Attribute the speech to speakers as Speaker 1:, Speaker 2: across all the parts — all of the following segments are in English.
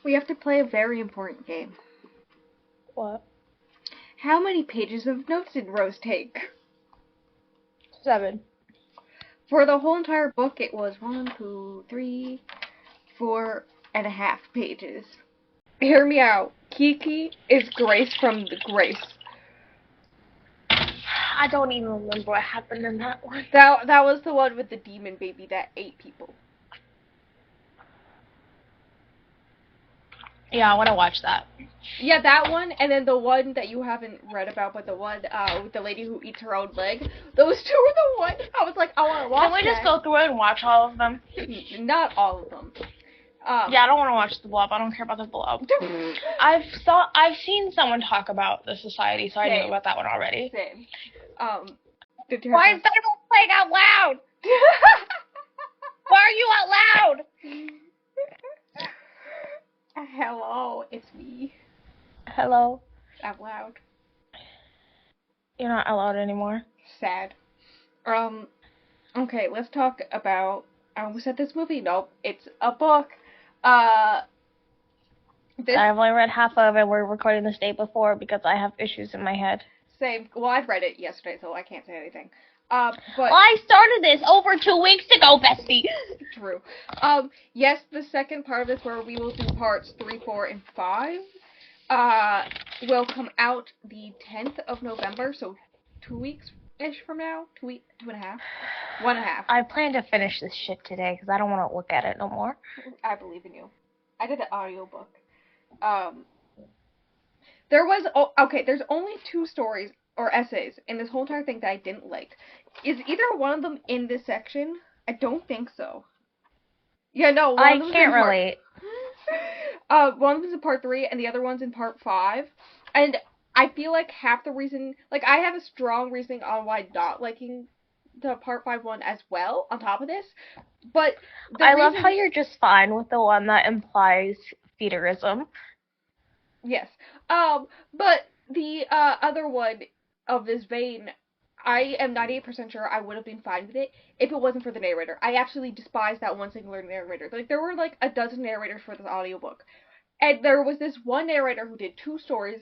Speaker 1: We have to play a very important game.
Speaker 2: What?
Speaker 1: How many pages of notes did Rose take?
Speaker 2: 7.
Speaker 1: For the whole entire book, it was 1, 2, 3, 4.5 pages. Hear me out. Kiki is Grace from the Grace.
Speaker 2: I don't even remember what happened in that one.
Speaker 1: That was the one with the demon baby that ate people.
Speaker 2: Yeah, I want to watch that.
Speaker 1: Yeah, that one, and then the one that you haven't read about, but the one with the lady who eats her own leg. Those two are the one. I was like, I want to watch.
Speaker 2: Can we just go through it and watch all of them?
Speaker 1: Not all of them.
Speaker 2: Yeah, I don't want to watch The Blob. I don't care about The Blob. I've seen someone talk about The Society, so I knew about that one already.
Speaker 1: Same.
Speaker 2: Why is Bible playing out loud? Why are you out loud?
Speaker 1: Hello, it's me.
Speaker 2: Hello.
Speaker 1: Out loud.
Speaker 2: You're not out loud anymore.
Speaker 1: Sad. Okay, let's talk about. I almost said this movie. Nope, it's a book.
Speaker 2: I've only read half of it. We're recording this day before because I have issues in my head.
Speaker 1: Same. Well, I've read it yesterday, so I can't say anything. But
Speaker 2: well, I started this over 2 weeks ago, bestie.
Speaker 1: True. Yes, the second part of this, where we will do parts 3, 4, and 5, will come out the 10th of November, so 2 weeks-ish from now. 2 and a half. 1.5.
Speaker 2: I plan to finish this shit today because I don't want to look at it no more.
Speaker 1: I believe in you. I did an audiobook. There's only 2 stories or essays in this whole entire thing that I didn't like. Is either one of them in this section? I don't think so. Yeah, no.
Speaker 2: I can't relate.
Speaker 1: One of them's in part 3 and the other one's in part 5. And I feel like half the reason, like, I have a strong reasoning on why not liking the part 5 one as well, on top of this. But
Speaker 2: I love how you're just fine with the one that implies feederism.
Speaker 1: Yes. But the other one of this vein, I am 98% sure I would have been fine with it if it wasn't for the narrator. I absolutely despise that one singular narrator. Like, there were like a dozen narrators for this audiobook. And there was this one narrator who did 2 stories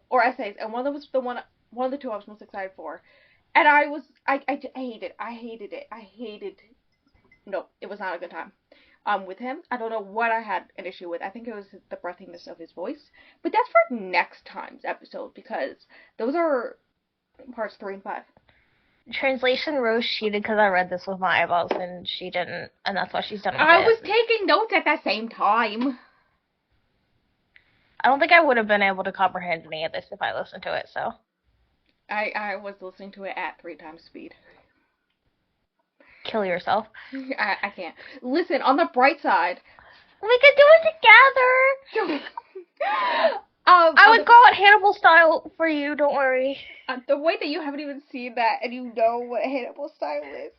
Speaker 1: or essays, and one of them was one of the 2 I was most excited for. And I hated it. No, it was not a good time. With him, I don't know what I had an issue with. I think it was the breathiness of his voice. But that's for next time's episode, because those are parts 3 and 5.
Speaker 2: Translation Rose cheated because I read this with my eyeballs and she didn't, and that's why she's done with it.
Speaker 1: I was taking notes at the same time.
Speaker 2: I don't think I would have been able to comprehend any of this if I listened to it, so.
Speaker 1: I was listening to it at 3 times speed.
Speaker 2: Kill yourself.
Speaker 1: I can't. Listen, on the bright side,
Speaker 2: we could do it together. I would call it Hannibal style for you. Don't worry.
Speaker 1: The way that you haven't even seen that and you know what Hannibal style is.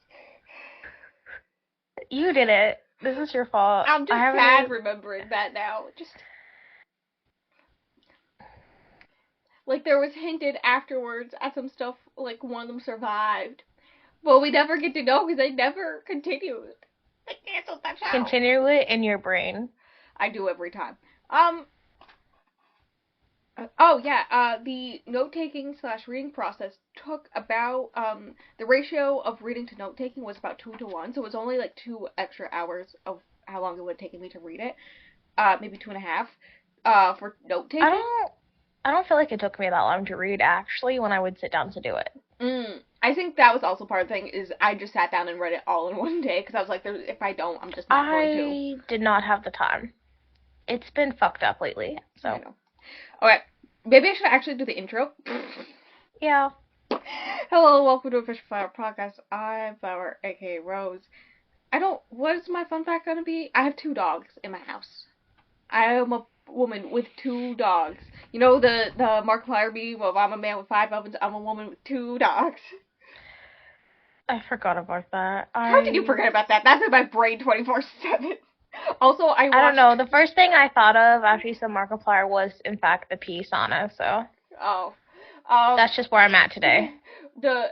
Speaker 2: You did it. This is your fault.
Speaker 1: I'm just sad remembering that now. Just like there was hinted afterwards at some stuff, like one of them survived. Well, we never get to know because they never continued. They canceled that show.
Speaker 2: Continue it in your brain.
Speaker 1: I do every time. The note-taking / reading process took about, the ratio of reading to note-taking was about 2 to 1, so it was only like 2 extra hours of how long it would have taken me to read it. Maybe 2.5, for note-taking.
Speaker 2: I don't feel like it took me that long to read, actually, when I would sit down to do it.
Speaker 1: I think that was also part of the thing, is I just sat down and read it all in one day, because I was like, if I don't, I'm just not going to.
Speaker 2: I did not have the time. It's been fucked up lately, so.
Speaker 1: I know. Okay, maybe I should actually do the intro.
Speaker 2: Yeah.
Speaker 1: Hello, welcome to Official Flower Podcast. I'm Flower, aka Rose. What is my fun fact gonna be? I have 2 dogs in my house. I am a woman with 2 dogs. You know the Markiplier meme of I'm a man with 5 ovens, I'm a woman with 2 dogs.
Speaker 2: I forgot about that.
Speaker 1: How did you forget about that? That's in my brain 24/7. Also, I
Speaker 2: don't know. The first thing I thought of after you said Markiplier was, in fact, the P sauna, so.
Speaker 1: Oh.
Speaker 2: That's just where I'm at today.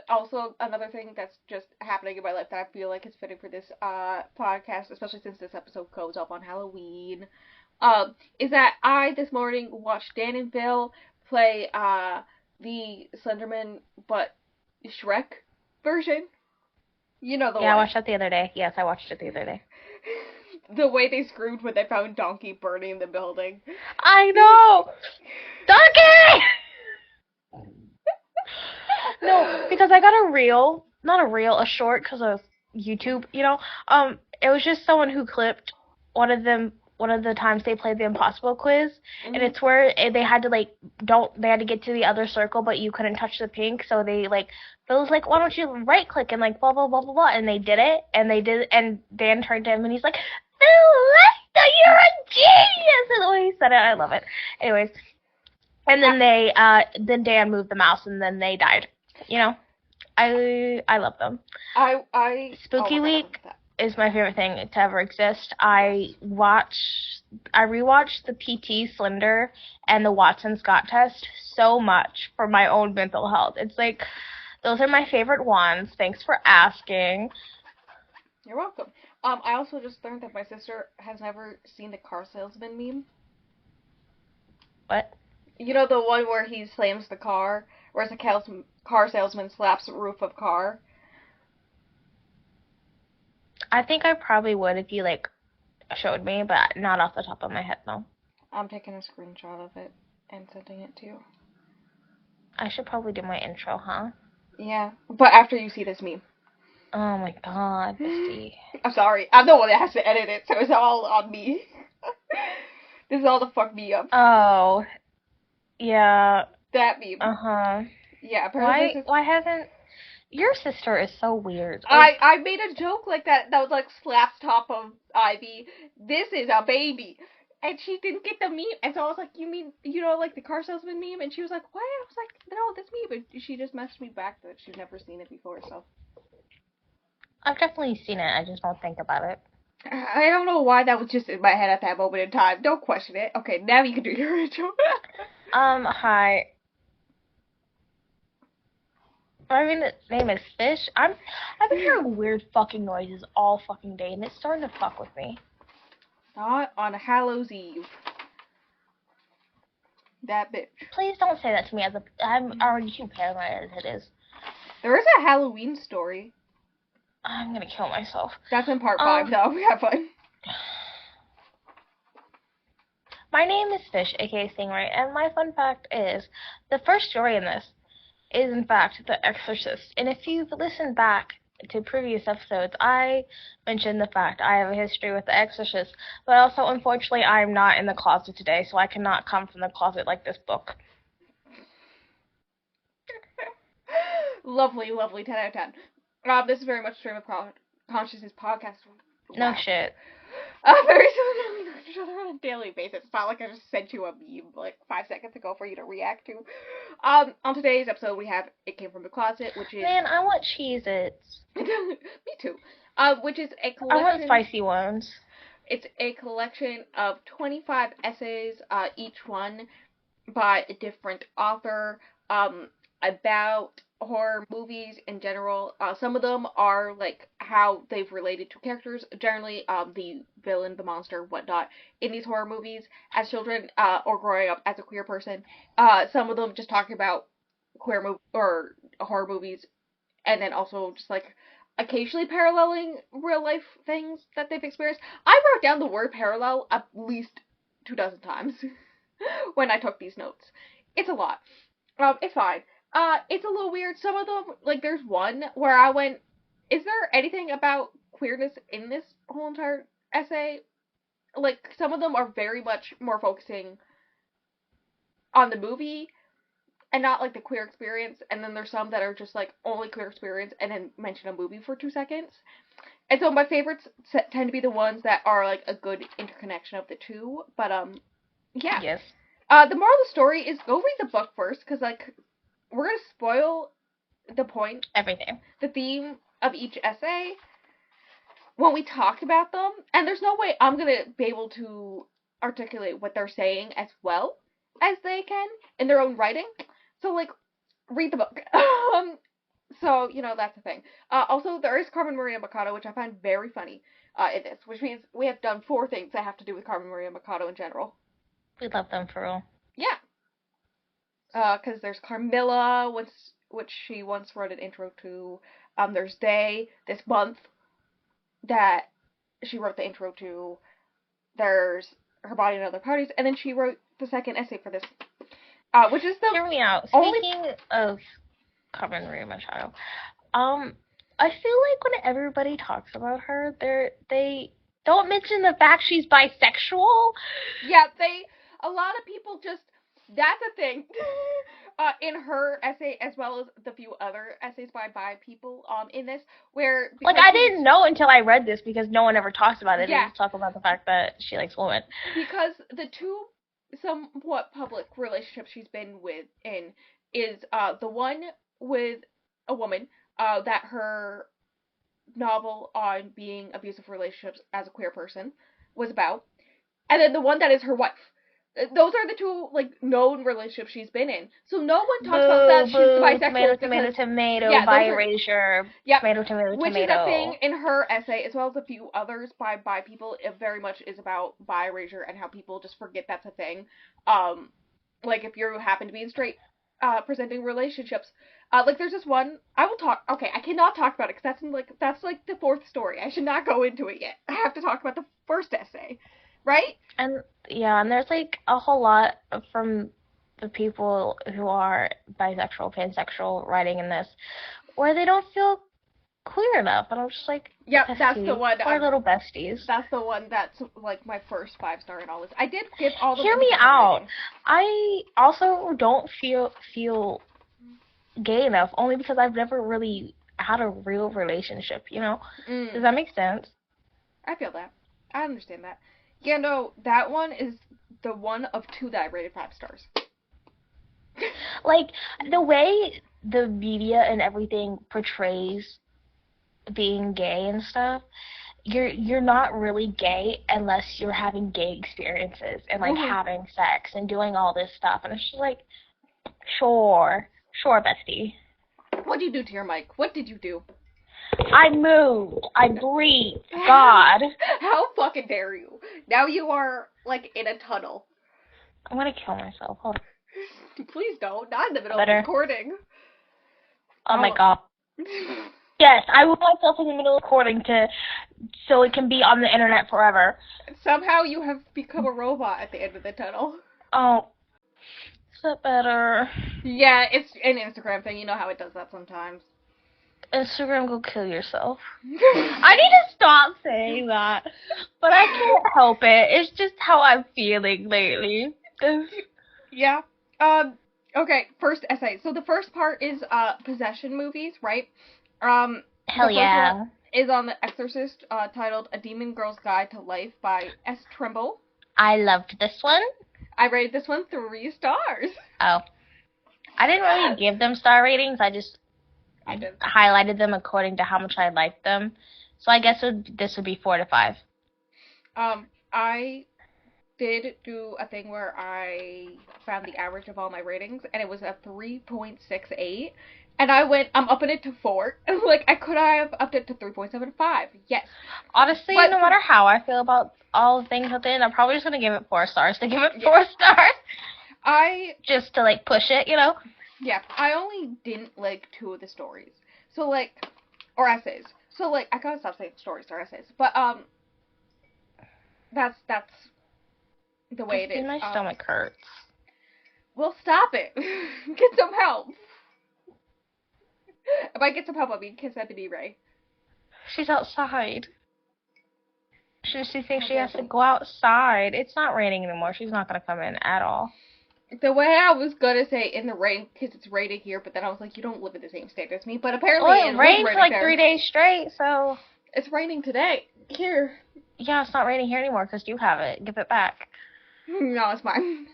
Speaker 1: Also, another thing that's just happening in my life that I feel like is fitting for this podcast, especially since this episode goes up on Halloween, is that I this morning watched Dan and Phil play the Slenderman but Shrek version. You know the
Speaker 2: Yeah, I
Speaker 1: one.
Speaker 2: watched that the other day. Yes, I watched it the other day.
Speaker 1: The way they screwed when they found Donkey burning the building.
Speaker 2: I know! Donkey! No, because I got a short because of YouTube, it was just someone who clipped one of the times they played the impossible quiz, and it's where they had to they had to get to the other circle, but you couldn't touch the pink, so Bill was like, why don't you right click and blah blah blah blah blah, and they did it, and Dan turned to him and he's like, Phil Lester, you're a genius, and the way he said it, I love it. Anyways, and then then Dan moved the mouse and then they died. I love them. Spooky Week is my favorite thing to ever exist. I rewatched the PT Slender and the Watson Scott test so much for my own mental health. It's like, those are my favorite ones. Thanks for asking.
Speaker 1: You're welcome. I also just learned that my sister has never seen the car salesman meme.
Speaker 2: What?
Speaker 1: You know the one where he slams the car, whereas the car salesman slaps the roof of car?
Speaker 2: I think I probably would if you, showed me, but not off the top of my head, no.
Speaker 1: I'm taking a screenshot of it and sending it to you.
Speaker 2: I should probably do my intro, huh?
Speaker 1: Yeah, but after you see this meme.
Speaker 2: Oh my god, Misty.
Speaker 1: I'm sorry. I'm the one that has to edit it, so it's all on me. This is all to fuck me up.
Speaker 2: Oh. Yeah.
Speaker 1: That meme.
Speaker 2: Uh-huh.
Speaker 1: Yeah, apparently
Speaker 2: Why hasn't... Your sister is so weird.
Speaker 1: I made a joke like that was slaps top of Ivy. This is a baby. And she didn't get the meme. And so I was like, you mean, the car salesman meme? And she was like, what? I was like, no, this meme. But she just messaged me back that she's never seen it before, so.
Speaker 2: I've definitely seen it. I just don't think about it.
Speaker 1: I don't know why that was just in my head at that moment in time. Don't question it. Okay, now you can do your intro.
Speaker 2: Hi. My name is Fish. I've been hearing weird fucking noises all fucking day, and it's starting to fuck with me.
Speaker 1: Not on Hallows Eve. That bitch.
Speaker 2: Please don't say that to me I'm already too paranoid as it is.
Speaker 1: There is a Halloween story.
Speaker 2: I'm gonna kill myself.
Speaker 1: That's in part 5, though. We have fun.
Speaker 2: My name is Fish, aka Stingray, and my fun fact is, the first story in this is, in fact, The Exorcist. And if you've listened back to previous episodes, I mentioned the fact I have a history with The Exorcist, but also, unfortunately, I'm not in the closet today, so I cannot come from the closet like this book.
Speaker 1: Lovely, lovely, 10 out of 10. This is very much Stream of Consciousness podcast.
Speaker 2: Wow. No shit.
Speaker 1: Very similar. We know each other on a daily basis. It's not like I just sent you a meme 5 seconds ago for you to react to. On today's episode, we have It Came From the Closet, which is...
Speaker 2: Man, I want Cheez-Its.
Speaker 1: Me too. Which is a collection...
Speaker 2: I want spicy ones.
Speaker 1: It's a collection of 25 essays, each one by a different author, about horror movies in general. Some of them are how they've related to characters, generally the villain, the monster, whatnot, in these horror movies as children or growing up as a queer person. Some of them just talking about or horror movies, and then also just occasionally paralleling real life things that they've experienced. I wrote down the word parallel at least 24 times when I took these notes. It's a lot. It's fine. It's a little weird. Some of them, there's one where I went, is there anything about queerness in this whole entire essay? Some of them are very much more focusing on the movie and not, the queer experience, and then there's some that are just, only queer experience and then mention a movie for 2 seconds. And so my favorites tend to be the ones that are, a good interconnection of the two, but, yeah.
Speaker 2: Yes.
Speaker 1: The moral of the story is go read the book first, because, we're going to spoil the point.
Speaker 2: Everything.
Speaker 1: The theme of each essay when we talk about them. And there's no way I'm going to be able to articulate what they're saying as well as they can in their own writing. So, read the book. So, that's the thing. Also, there is Carmen Maria Machado, which I find very funny in this, which means we have done 4 things that have to do with Carmen Maria Machado in general.
Speaker 2: We love them for real.
Speaker 1: Yeah. Because there's Carmilla, which she once wrote an intro to. There's Day, this month, that she wrote the intro to. There's Her Body and Other Parties, and then she wrote the second essay for this, which is the
Speaker 2: Hear me out.
Speaker 1: only...
Speaker 2: Speaking of Carmen Maria Machado, I feel like when everybody talks about her, they don't mention the fact she's bisexual.
Speaker 1: Yeah, a lot of people just, that's a thing. In her essay, as well as the few other essays by bi people, in this, where...
Speaker 2: Like, I didn't know until I read this, because no one ever talks about it.
Speaker 1: Yeah.
Speaker 2: They just talk about the fact that she likes women.
Speaker 1: Because the two somewhat public relationships she's been in is, the one with a woman, that her novel on being abusive relationships as a queer person was about, and then the one that is her wife. Those are the two, like, known relationships she's been in. So no one talks about that she's bisexual.
Speaker 2: Tomato, bi-erasure, tomato,
Speaker 1: which is a thing in her essay, as well as a few others by bi people. It very much is about bi-erasure and how people just forget that's a thing. Like, if you happen to be in straight, presenting relationships. Like, there's this one, I cannot talk about it, because that's the 4th story. I should not go into it yet. I have to talk about the first essay. Right?
Speaker 2: And there's, like, a whole lot from the people who are bisexual, pansexual, writing in this, where they don't feel queer enough, and I'm just like,
Speaker 1: yeah, that's the one.
Speaker 2: Our little besties.
Speaker 1: That's the one that's, like, my first 5-star in all this. I did give all the...
Speaker 2: Hear me out. I also don't feel gay enough, only because I've never really had a real relationship, Does that make sense?
Speaker 1: I feel that. I understand that. Yeah, no, that one is the one of 2 that I rated 5 stars.
Speaker 2: Like, the way the media and everything portrays being gay and stuff, you're not really gay unless you're having gay experiences and, like, having sex and doing all this stuff. And it's just like, sure, bestie.
Speaker 1: What'd you do to your mic? What did you do?
Speaker 2: I moved. I breathed. God.
Speaker 1: How fucking dare you? Now you are, like, in a tunnel.
Speaker 2: I'm gonna kill myself. Hold
Speaker 1: on. Please don't. Not in the middle of recording.
Speaker 2: Oh my god. Yes, I will put myself in the middle of recording so it can be on the internet forever.
Speaker 1: Somehow you have become a robot at the end of the tunnel.
Speaker 2: Oh. Is that better?
Speaker 1: Yeah, it's an Instagram thing. You know how it does that sometimes.
Speaker 2: Instagram, go kill yourself. I need to stop saying that, but I can't help it. It's just how I'm feeling lately.
Speaker 1: Yeah. Okay, first essay. So the first part is possession movies, right?
Speaker 2: Hell yeah.
Speaker 1: Is on The Exorcist, titled A Demon Girl's Guide to Life by S. Trimble.
Speaker 2: I loved this one.
Speaker 1: I rated this one 3 stars.
Speaker 2: Oh. I didn't really give them star ratings. I highlighted them according to how much I liked them. So I guess this would be 4 to 5.
Speaker 1: I did do a thing where I found the average of all my ratings, and it was a 3.68. And I'm upping it to 4. And like, I could have upped it to 3.75. Yes.
Speaker 2: Honestly, no matter how I feel about all the things within, I'm probably just going to give it 4 stars to give it 4 stars. Just to, like, push it,
Speaker 1: Yeah, I only didn't like 2 of the stories. So, like, or essays. So, like, I gotta stop saying stories or essays. But, that's the way it is.
Speaker 2: My stomach hurts.
Speaker 1: Well, stop it. Get some help. If I get some help, I mean kiss Ebony Ray.
Speaker 2: She's outside. She thinks she has to go outside. It's not raining anymore. She's not gonna come in at all.
Speaker 1: The way I was gonna say in the rain, because it's raining here, but then I was like, you don't live in the same state as me. But apparently
Speaker 2: it rained for like 3 days straight, so...
Speaker 1: It's raining today. Here.
Speaker 2: Yeah, it's not raining here anymore, because you have it. Give it back.
Speaker 1: No, it's mine.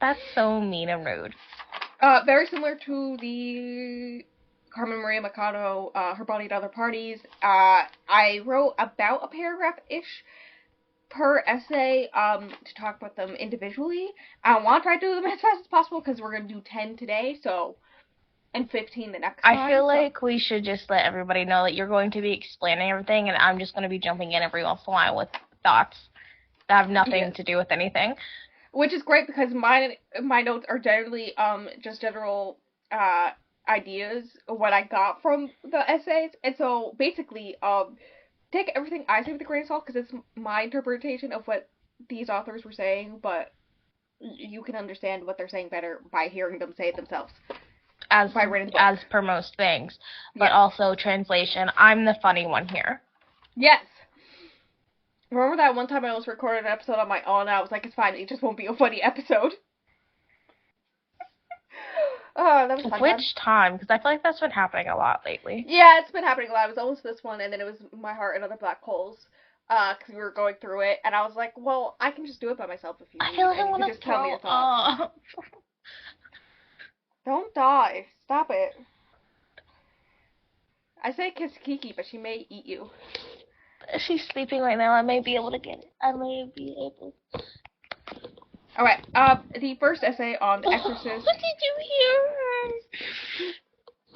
Speaker 2: That's so mean and rude.
Speaker 1: Very similar to the Carmen Maria Machado, Her Body and Other Parties. I wrote about a paragraph-ish per essay, to talk about them individually. I want to try to do them as fast as possible, because we're going to do 10 today, so and 15 the next time.
Speaker 2: I feel like we should just let everybody know that you're going to be explaining everything, and I'm just going to be jumping in every once in a while with thoughts that have nothing to do with anything.
Speaker 1: Which is great because my notes are generally just general ideas of what I got from the essays, and so basically take everything I say with a grain of salt because it's my interpretation of what these authors were saying, but you can understand what they're saying better by hearing them say it themselves.
Speaker 2: As per most things, but also translation. I'm the funny one here.
Speaker 1: Yes. Remember that one time I almost recorded an episode on my own and I was like, it's fine, it just won't be a funny episode. Oh, that was fun.
Speaker 2: Which time? Because I feel like that's been happening a lot lately.
Speaker 1: Yeah, it's been happening a lot. It was almost this one, and then it was My Heart and Other Black Holes. Because we were going through it, and I was like, well, I can just do it by myself if you
Speaker 2: I feel like I want to
Speaker 1: just tell me your thoughts. Don't die. Stop it. I say kiss Kiki, but she may eat you.
Speaker 2: She's sleeping right now. I may be able to get it. I may be able.
Speaker 1: Alright, the first essay on The Exorcist.
Speaker 2: What did you hear her?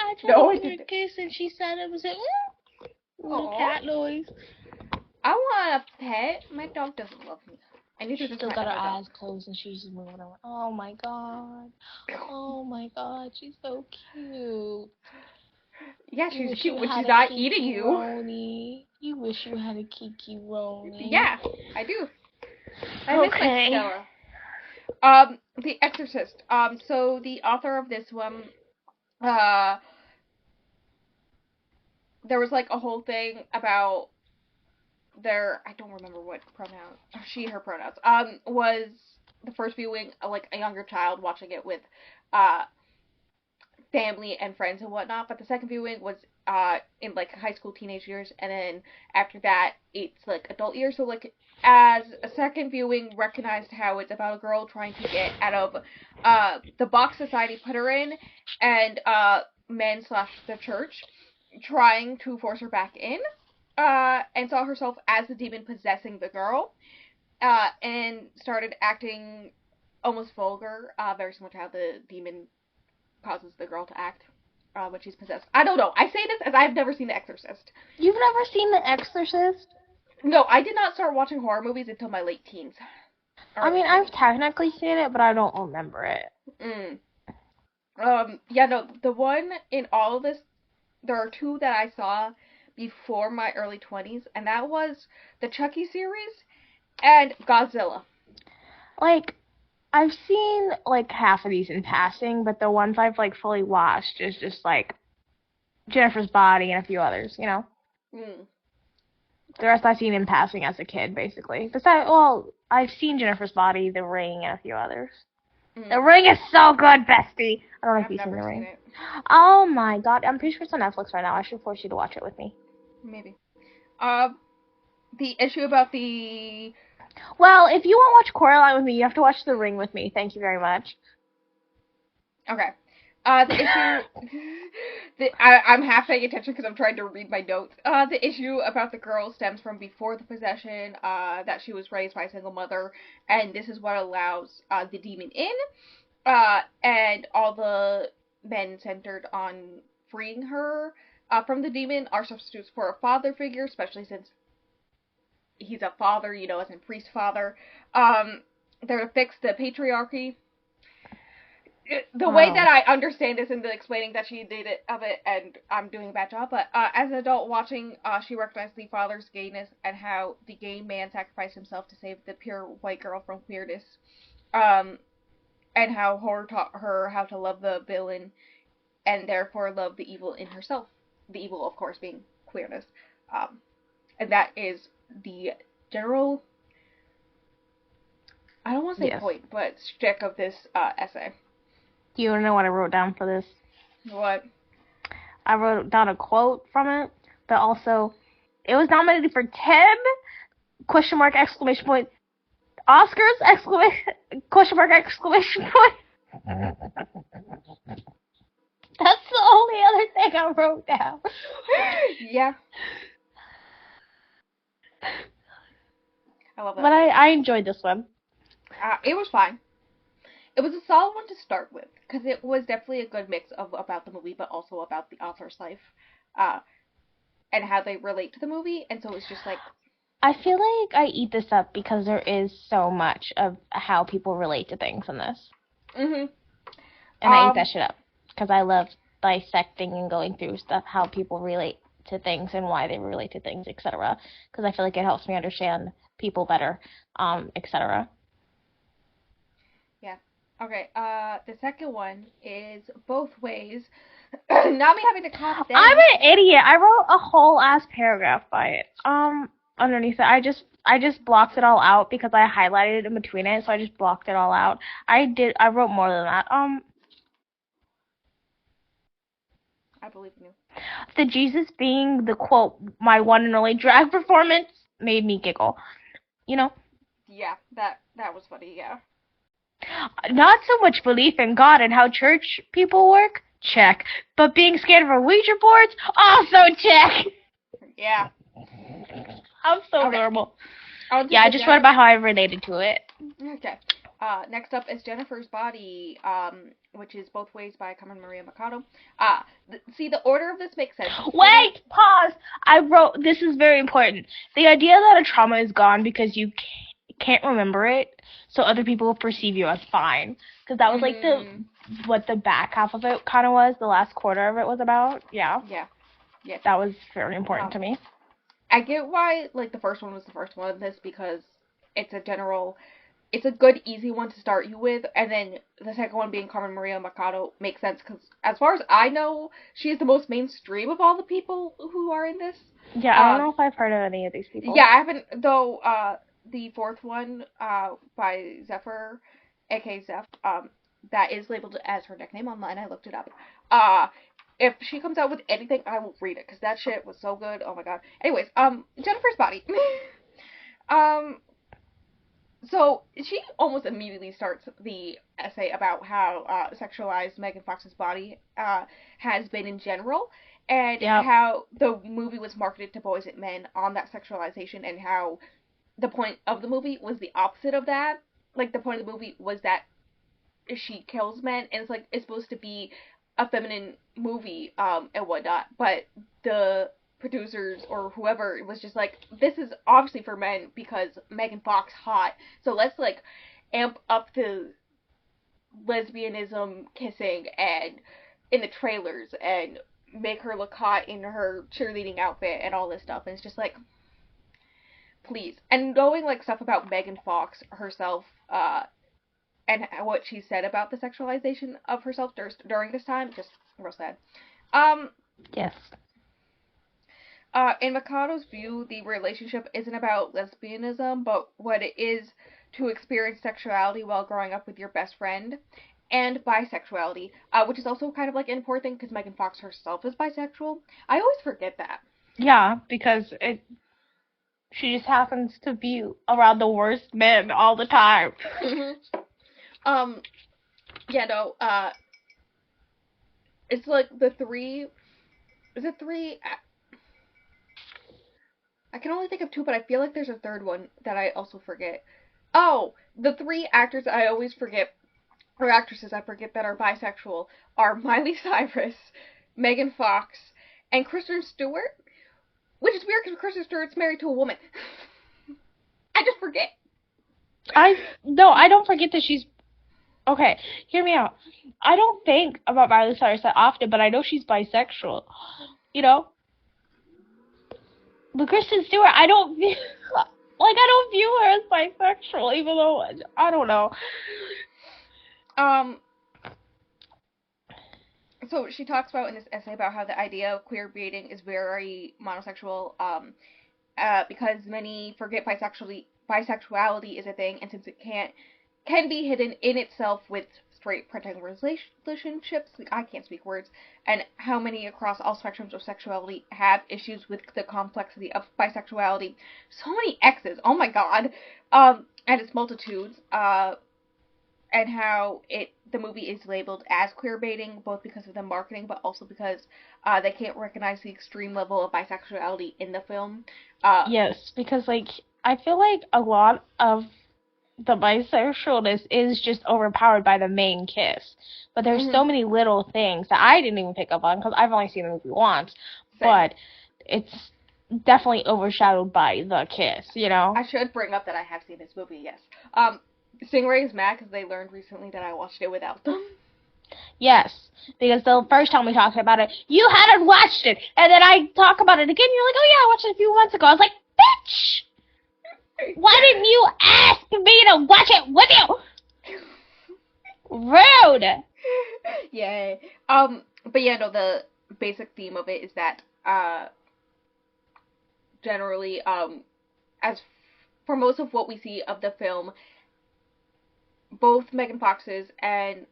Speaker 2: I tried to give her a kiss and she said it was a little cat noise.
Speaker 1: I want a pet. My dog doesn't love me.
Speaker 2: She still got her eyes closed and she's just moving around. Oh my god. Oh my god, she's so cute.
Speaker 1: Yeah, she's cute when she's not eating you.
Speaker 2: Roni. You wish you had a Kiki Roni.
Speaker 1: Yeah, I do. I miss my Stella. The Exorcist. So the author of this one, there was like a whole thing about I don't remember what pronoun, she, her pronouns, was the first viewing, like a younger child watching it with, family and friends and whatnot, but the second viewing was, in like high school, teenage years, and then after that, it's like adult years, so like, as a second viewing recognized how it's about a girl trying to get out of, the box society put her in, and, men / the church trying to force her back in, and saw herself as the demon possessing the girl, and started acting almost vulgar, very similar to how the demon causes the girl to act when she's possessed. I don't know. I say this as I've never seen The Exorcist.
Speaker 2: You've never seen The Exorcist?
Speaker 1: No, I did not start watching horror movies until my late teens.
Speaker 2: I mean, I've technically seen it, but I don't remember it.
Speaker 1: Yeah, no, the one in all of this, there are two that I saw before my early 20s, and that was the Chucky series and Godzilla.
Speaker 2: Like, I've seen, like, half of these in passing, but the ones I've, like, fully watched is just, like, Jennifer's Body and a few others, you know? The rest I've seen in passing as a kid, basically. Besides, well, I've seen Jennifer's Body, The Ring, and a few others. The Ring is so good, bestie! I don't know if you've seen The Ring. Oh my god, I'm pretty sure it's on Netflix right now. I should force you to watch it with me.
Speaker 1: Maybe. The issue about the...
Speaker 2: Well, if you won't watch Coraline with me, you have to watch The Ring with me. Thank you very much.
Speaker 1: Okay. The issue... I'm half paying attention because I'm trying to read my notes. The issue about the girl stems from before the possession, that she was raised by a single mother, and this is what allows the demon in, and all the men centered on freeing her from the demon are substitutes for a father figure, especially since he's a father, you know, as in priest father. They're to fix the patriarchy. The way that I understand this in the explaining that she did it of it, and I'm doing a bad job, but as an adult watching, she recognized the father's gayness and how the gay man sacrificed himself to save the pure white girl from queerness, and how horror taught her how to love the villain and therefore love the evil in herself. The evil, of course, being queerness. And that is the general, I don't want to say point, but shtick of this essay.
Speaker 2: Do you want to know what I wrote down for this?
Speaker 1: What?
Speaker 2: I wrote down a quote from it, but also, it was nominated for 10 question mark exclamation point Oscars exclamation question mark exclamation point. That's the only other thing I wrote down.
Speaker 1: Yeah. I love it.
Speaker 2: But I enjoyed this one.
Speaker 1: It was fine. it was a solid one to start with because it was definitely a good mix of about the movie, but also about the author's life, uh, and how they relate to the movie. And so it's just like,
Speaker 2: I feel like I eat this up because there is so much of how people relate to things in this.
Speaker 1: mhm.
Speaker 2: And I eat that shit up because I love dissecting and going through stuff, how people relate to things and why they relate to things, etc. Because I feel like it helps me understand people better, etc.
Speaker 1: Yeah. Okay. The second one is both ways. Not me having to cough down.
Speaker 2: I'm an idiot. I wrote a whole ass paragraph by it. Underneath it, I just blocked it all out because I highlighted it in between it, so I just blocked it all out. I wrote more than that.
Speaker 1: I believe in you.
Speaker 2: The Jesus being the quote, my one and only drag performance made me giggle. You know?
Speaker 1: Yeah, that was funny. Yeah.
Speaker 2: Not so much belief in God and how church people work, check. But being scared of Ouija boards, also check.
Speaker 1: Yeah.
Speaker 2: I'm so
Speaker 1: Okay.
Speaker 2: normal. Yeah, I just wrote about how I related to it.
Speaker 1: Okay. Next up is Jennifer's Body, which is Both Ways by Carmen Maria Machado. See, the order of this makes sense.
Speaker 2: Wait, pause. I wrote, this is very important. The idea that a trauma is gone because you can't remember it, so other people perceive you as fine. Because that was like what the back half of it kind of was, the last quarter of it was about. Yeah.
Speaker 1: Yeah. Yeah.
Speaker 2: That was very important to me.
Speaker 1: I get why, like, the first one was the first one of this, because it's a good, easy one to start you with, and then the second one being Carmen Maria Machado makes sense, because as far as I know, she is the most mainstream of all the people who are in this.
Speaker 2: Yeah, I don't know if I've heard of any of these people.
Speaker 1: Yeah, I haven't, though, the fourth one, by Zephyr, aka Zeph, that is labeled as her nickname online, I looked it up. If she comes out with anything, I will read it, because that shit was so good, oh my god. Anyways, Jennifer's Body. So she almost immediately starts the essay about how sexualized Megan Fox's body has been in general, and how the movie was marketed to boys and men on that sexualization, and how the point of the movie was the opposite of that. Like, the point of the movie was that she kills men, and it's supposed to be a feminine movie, and whatnot, but the producers or whoever was just like, this is obviously for men because Megan Fox hot, so let's like amp up the lesbianism kissing and in the trailers and make her look hot in her cheerleading outfit and all this stuff, and it's just like, please. And knowing like stuff about Megan Fox herself, and what she said about the sexualization of herself during this time, just real sad.
Speaker 2: Yes.
Speaker 1: In Machado's view, the relationship isn't about lesbianism, but what it is to experience sexuality while growing up with your best friend, and bisexuality, which is also kind of like an important thing because Megan Fox herself is bisexual. I always forget that.
Speaker 2: Yeah, because she just happens to be around the worst men all the time.
Speaker 1: Yeah, no, it's like the three, is it three? I can only think of two, but I feel like there's a third one that I also forget. Oh, the three actors I always forget, or actresses I forget that are bisexual, are Miley Cyrus, Megan Fox, and Kristen Stewart, which is weird because Kristen Stewart's married to a woman. I just forget.
Speaker 2: No, I don't forget that she's... Okay, hear me out. I don't think about Miley Cyrus that often, but I know she's bisexual. You know? But Kristen Stewart, I don't view her as bisexual, even though, I don't know.
Speaker 1: So she talks about in this essay about how the idea of queer baiting is very monosexual, because many forget bisexuality is a thing, and since it can be hidden in itself with straight pretend relationships, I can't speak words, and how many across all spectrums of sexuality have issues with the complexity of bisexuality. So many X's, oh my god, and its multitudes, and how the movie is labeled as queer baiting, both because of the marketing, but also because they can't recognize the extreme level of bisexuality in the film.
Speaker 2: Yes, because, like, I feel like a lot of the bisexualness is just overpowered by the main kiss. But there's so many little things that I didn't even pick up on because I've only seen the movie once.
Speaker 1: Same.
Speaker 2: But it's definitely overshadowed by the kiss, you know?
Speaker 1: I should bring up that I have seen this movie, yes. Stingray is mad because they learned recently that I watched it without them.
Speaker 2: Yes, because the first time we talked about it, you hadn't watched it, and then I talk about it again, you're like, oh yeah, I watched it a few months ago. I was like, bitch! Why didn't you ask me to watch it with you? Rude!
Speaker 1: Yay. But yeah, no, the basic theme of it is that, generally, as for most of what we see of the film, both Megan Fox's and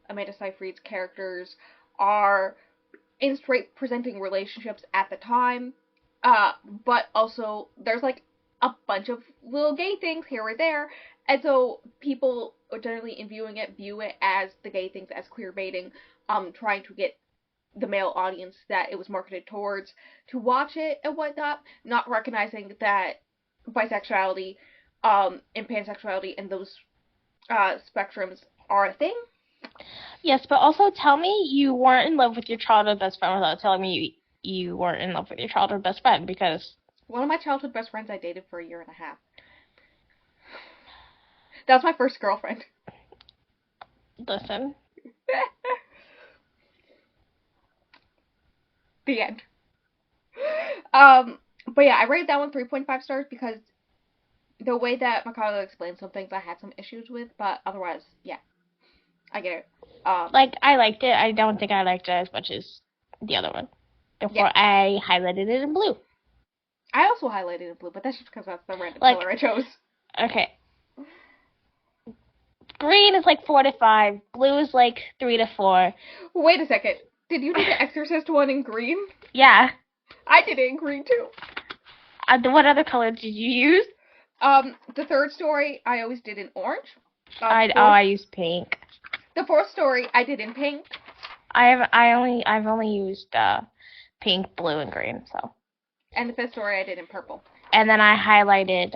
Speaker 1: Amanda Seyfried's characters are in straight presenting relationships at the time, but also there's like a bunch of little gay things here or there, and so people generally in viewing it view it as the gay things as queer baiting, trying to get the male audience that it was marketed towards to watch it and whatnot, not recognizing that bisexuality, and pansexuality and those spectrums are a thing.
Speaker 2: Yes, but also tell me you weren't in love with your childhood best friend without telling me you weren't in love with your childhood best friend, because
Speaker 1: one of my childhood best friends I dated for a year and a half. That was my first girlfriend.
Speaker 2: Listen.
Speaker 1: The end. But yeah, I rated that one 3.5 stars because the way that Mikado explained some things I had some issues with, but otherwise, yeah. I get it.
Speaker 2: Like, I liked it. I don't think I liked it as much as the other one. Therefore, yeah. I highlighted it in blue.
Speaker 1: I also highlighted it in blue, but that's just because that's the random color I chose.
Speaker 2: Okay. Green is like 4 to 5. Blue is like 3 to 4.
Speaker 1: Wait a second. Did you do the Exorcist one in green?
Speaker 2: Yeah.
Speaker 1: I did it in green too.
Speaker 2: What other color did you use?
Speaker 1: The third story I always did in orange.
Speaker 2: I used pink.
Speaker 1: The fourth story I did in pink.
Speaker 2: I've only used pink, blue, and green. So.
Speaker 1: And the fifth story I did in purple.
Speaker 2: And then I highlighted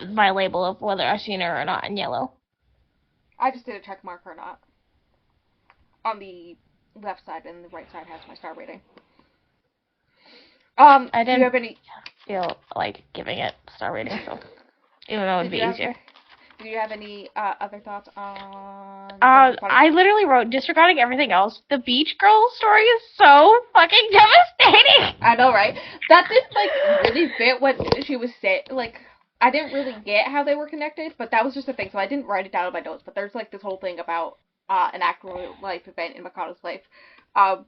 Speaker 2: my label of whether I've seen her or not in yellow.
Speaker 1: I just did a check mark or not. On the left side, and the right side has my star rating.
Speaker 2: I didn't
Speaker 1: do you have any...
Speaker 2: feel like giving it a star rating, so even though it would be easier.
Speaker 1: Do you have any other thoughts on...
Speaker 2: I literally wrote, disregarding everything else, the Beach Girl story is so fucking devastating!
Speaker 1: I know, right? That didn't, really fit what she was saying. I didn't really get how they were connected, but that was just a thing, so I didn't write it down in my notes, but there's, this whole thing about an actual life event in Mikado's life. I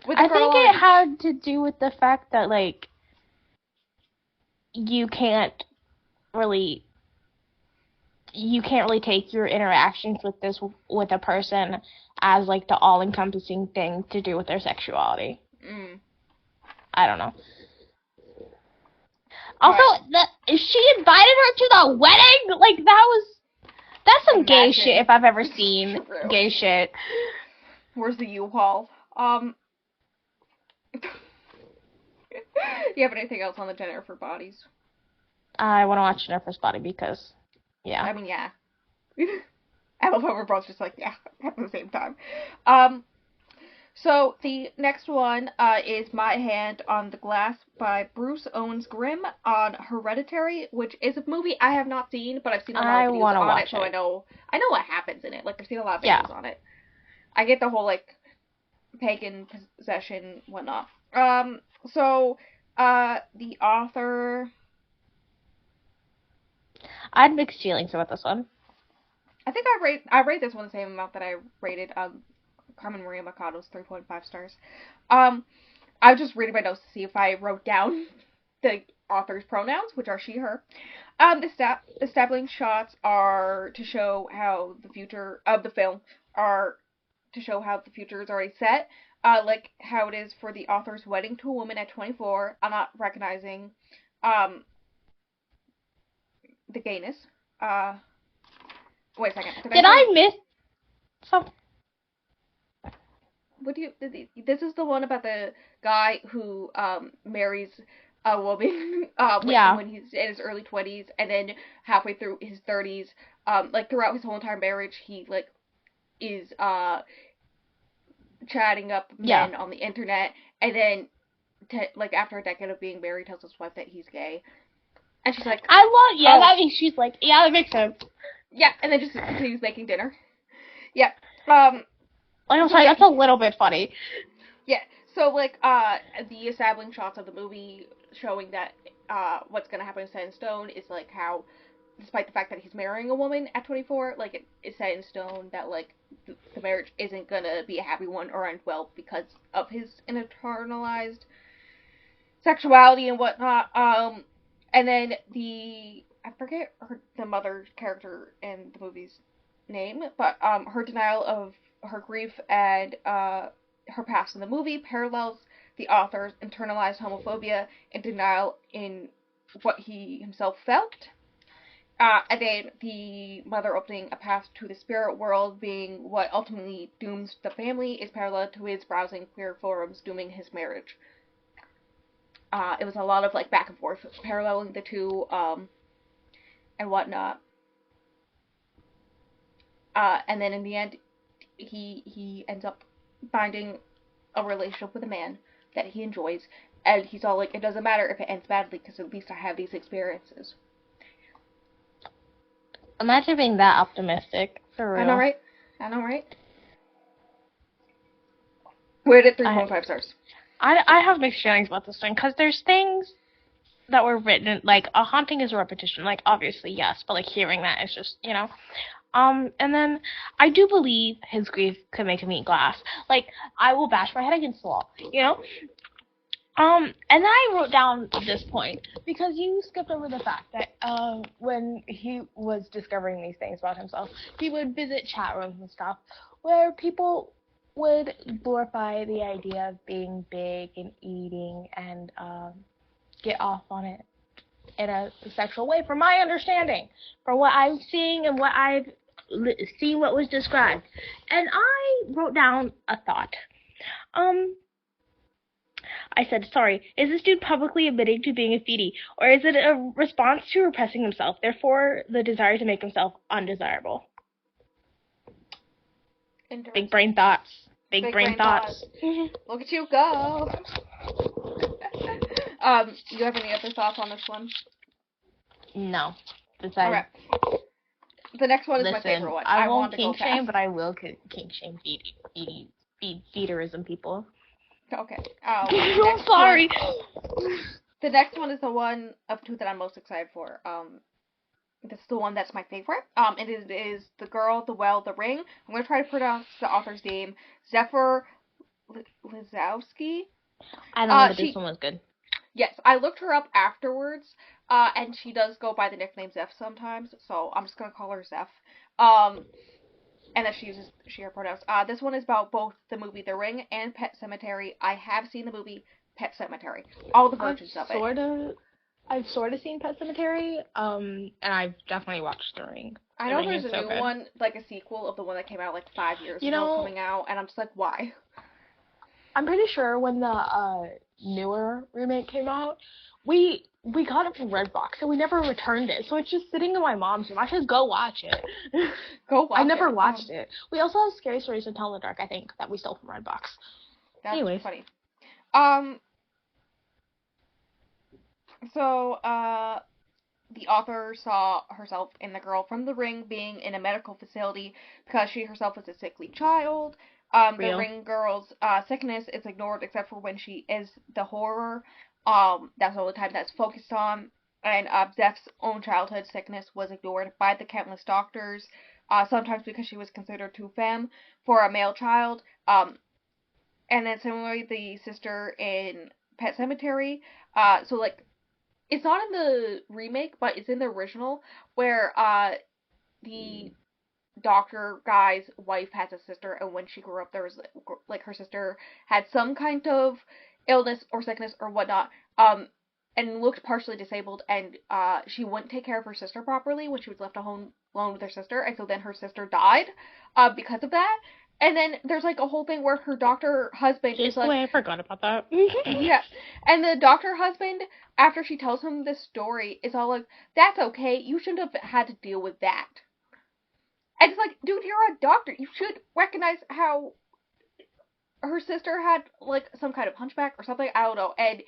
Speaker 2: think it had to do with the fact that, you can't really take your interactions with a person as, the all-encompassing thing to do with their sexuality. I don't know. Also, she invited her to the wedding? That's some gay shit if I've ever seen gay shit.
Speaker 1: Where's the U-Haul? You have anything else on the Jennifer bodies?
Speaker 2: I want to watch Jennifer's body because, yeah.
Speaker 1: I mean, yeah. I love how we're both just yeah, at the same time. So the next one is My Hand on the Glass by Bruce Owens Grimm on Hereditary, which is a movie I have not seen, but I've seen a lot of videos on it, so I know what happens in it. I've seen a lot of videos on it. I get the whole pagan possession whatnot. So the author.
Speaker 2: I had mixed feelings about this one.
Speaker 1: I think I rate this one the same amount that I rated Carmen Maria Mikado's 3.5 stars. I was just reading my notes to see if I wrote down the author's pronouns, which are she, her. The establishing shots are to show how the future of the film to show how the future is already set. Like how it is for the author's wedding to a woman at 24. I'm not recognizing the gayness. Wait a second.
Speaker 2: Did I miss something?
Speaker 1: This is the one about the guy who marries a woman
Speaker 2: Yeah.
Speaker 1: when he's in his early 20s, and then halfway through his 30s, like throughout his whole entire marriage, he like is chatting up
Speaker 2: Yeah.
Speaker 1: men on the internet, and then like after a decade of being married, tells his wife that he's gay, and she's like,
Speaker 2: I love, yeah,
Speaker 1: oh,
Speaker 2: that makes, she's like, yeah, that makes sense.
Speaker 1: yeah, and then just continues making dinner. Yeah.
Speaker 2: Like, I'm
Speaker 1: So
Speaker 2: sorry,
Speaker 1: yeah,
Speaker 2: that's a little bit funny.
Speaker 1: yeah. So like the establishing shots of the movie showing that what's gonna happen in Set in Stone is like how, despite the fact that he's marrying a woman at 24, like it is set in stone that like the marriage isn't gonna be a happy one or end well because of his internalized sexuality and whatnot. And then I forget the mother character in the movie's name, but her denial of her grief and her past in the movie parallels the author's internalized homophobia and denial in what he himself felt. And then the mother opening a path to the spirit world being what ultimately dooms the family is parallel to his browsing queer forums dooming his marriage. It was a lot of like back and forth, paralleling the two, and whatnot. And then in the end, he ends up finding a relationship with a man that he enjoys, and he's all like, it doesn't matter if it ends badly because at least I have these experiences.
Speaker 2: Imagine being that optimistic, for real.
Speaker 1: I know, right? I know, right? We're at 3.5 stars.
Speaker 2: I have mixed feelings about this thing, because there's things that were written, like, a haunting is a repetition, like, obviously, yes, but, like, hearing that is just, you know. And then, I do believe his grief could make him eat glass. Like, I will bash my head against the wall, you know? And then I wrote down this point, because you skipped over the fact that, when he was discovering these things about himself, he would visit chat rooms and stuff, where people would glorify the idea of being big and eating and, get off on it in a sexual way, from my understanding, from what I'm seeing and what I've seen what was described. And I wrote down a thought. I said, sorry, is this dude publicly admitting to being a feedy, or is it a response to repressing himself, therefore the desire to make himself undesirable? Big brain thoughts. Big brain thoughts.
Speaker 1: Look at you go. You have any other thoughts on this one?
Speaker 2: No. Besides,
Speaker 1: alright. The next one is my favorite one.
Speaker 2: I won't kink shame, but I will kink shame feederism people.
Speaker 1: Okay.
Speaker 2: I'm sorry.
Speaker 1: The next one is the one of two that I'm most excited for. This is the one that's my favorite. It is The Girl, the Well, the Ring. I'm gonna try to pronounce the author's name. Zephyr Lizowski.
Speaker 2: I don't know, but this one was good.
Speaker 1: Yes, I looked her up afterwards, and she does go by the nickname Zeph sometimes, so I'm just gonna call her Zeph. And that she uses she her pronouns. This one is about both the movie The Ring and Pet Sematary. I have seen the movie Pet Sematary. All the versions of it.
Speaker 2: I've sort of seen Pet Sematary, and I've definitely watched The Ring.
Speaker 1: I know there's a new one, like a sequel of the one that came out like 5 years ago coming out, and I'm just like, why?
Speaker 2: I'm pretty sure when the newer remake came out, we got it from Redbox, and we never returned it, so it's just sitting in my mom's room. I should go watch it.
Speaker 1: Go watch it.
Speaker 2: I never watched it. We also have Scary Stories to Tell in the Dark, I think, that we stole from Redbox.
Speaker 1: That's funny. So, the author saw herself in The Girl from the Ring being in a medical facility because she herself was a sickly child. The Ring girl's sickness is ignored except for when she is the horror. That's all the time that's focused on. And Zeph's own childhood sickness was ignored by the countless doctors, sometimes because she was considered too femme for a male child. And then similarly, the sister in Pet Sematary. So like, it's not in the remake, but it's in the original, where the doctor guy's wife has a sister, and when she grew up, there was like her sister had some kind of illness or sickness or whatnot, and looked partially disabled, and she wouldn't take care of her sister properly when she was left alone with her sister, and so then her sister died because of that. And then there's like a whole thing where her doctor husband is
Speaker 2: Just
Speaker 1: like,
Speaker 2: I forgot about that.
Speaker 1: yeah, and the doctor husband, after she tells him this story, is all like, "That's okay. You shouldn't have had to deal with that." And it's like, dude, you're a doctor. You should recognize how her sister had like some kind of hunchback or something. I don't know, and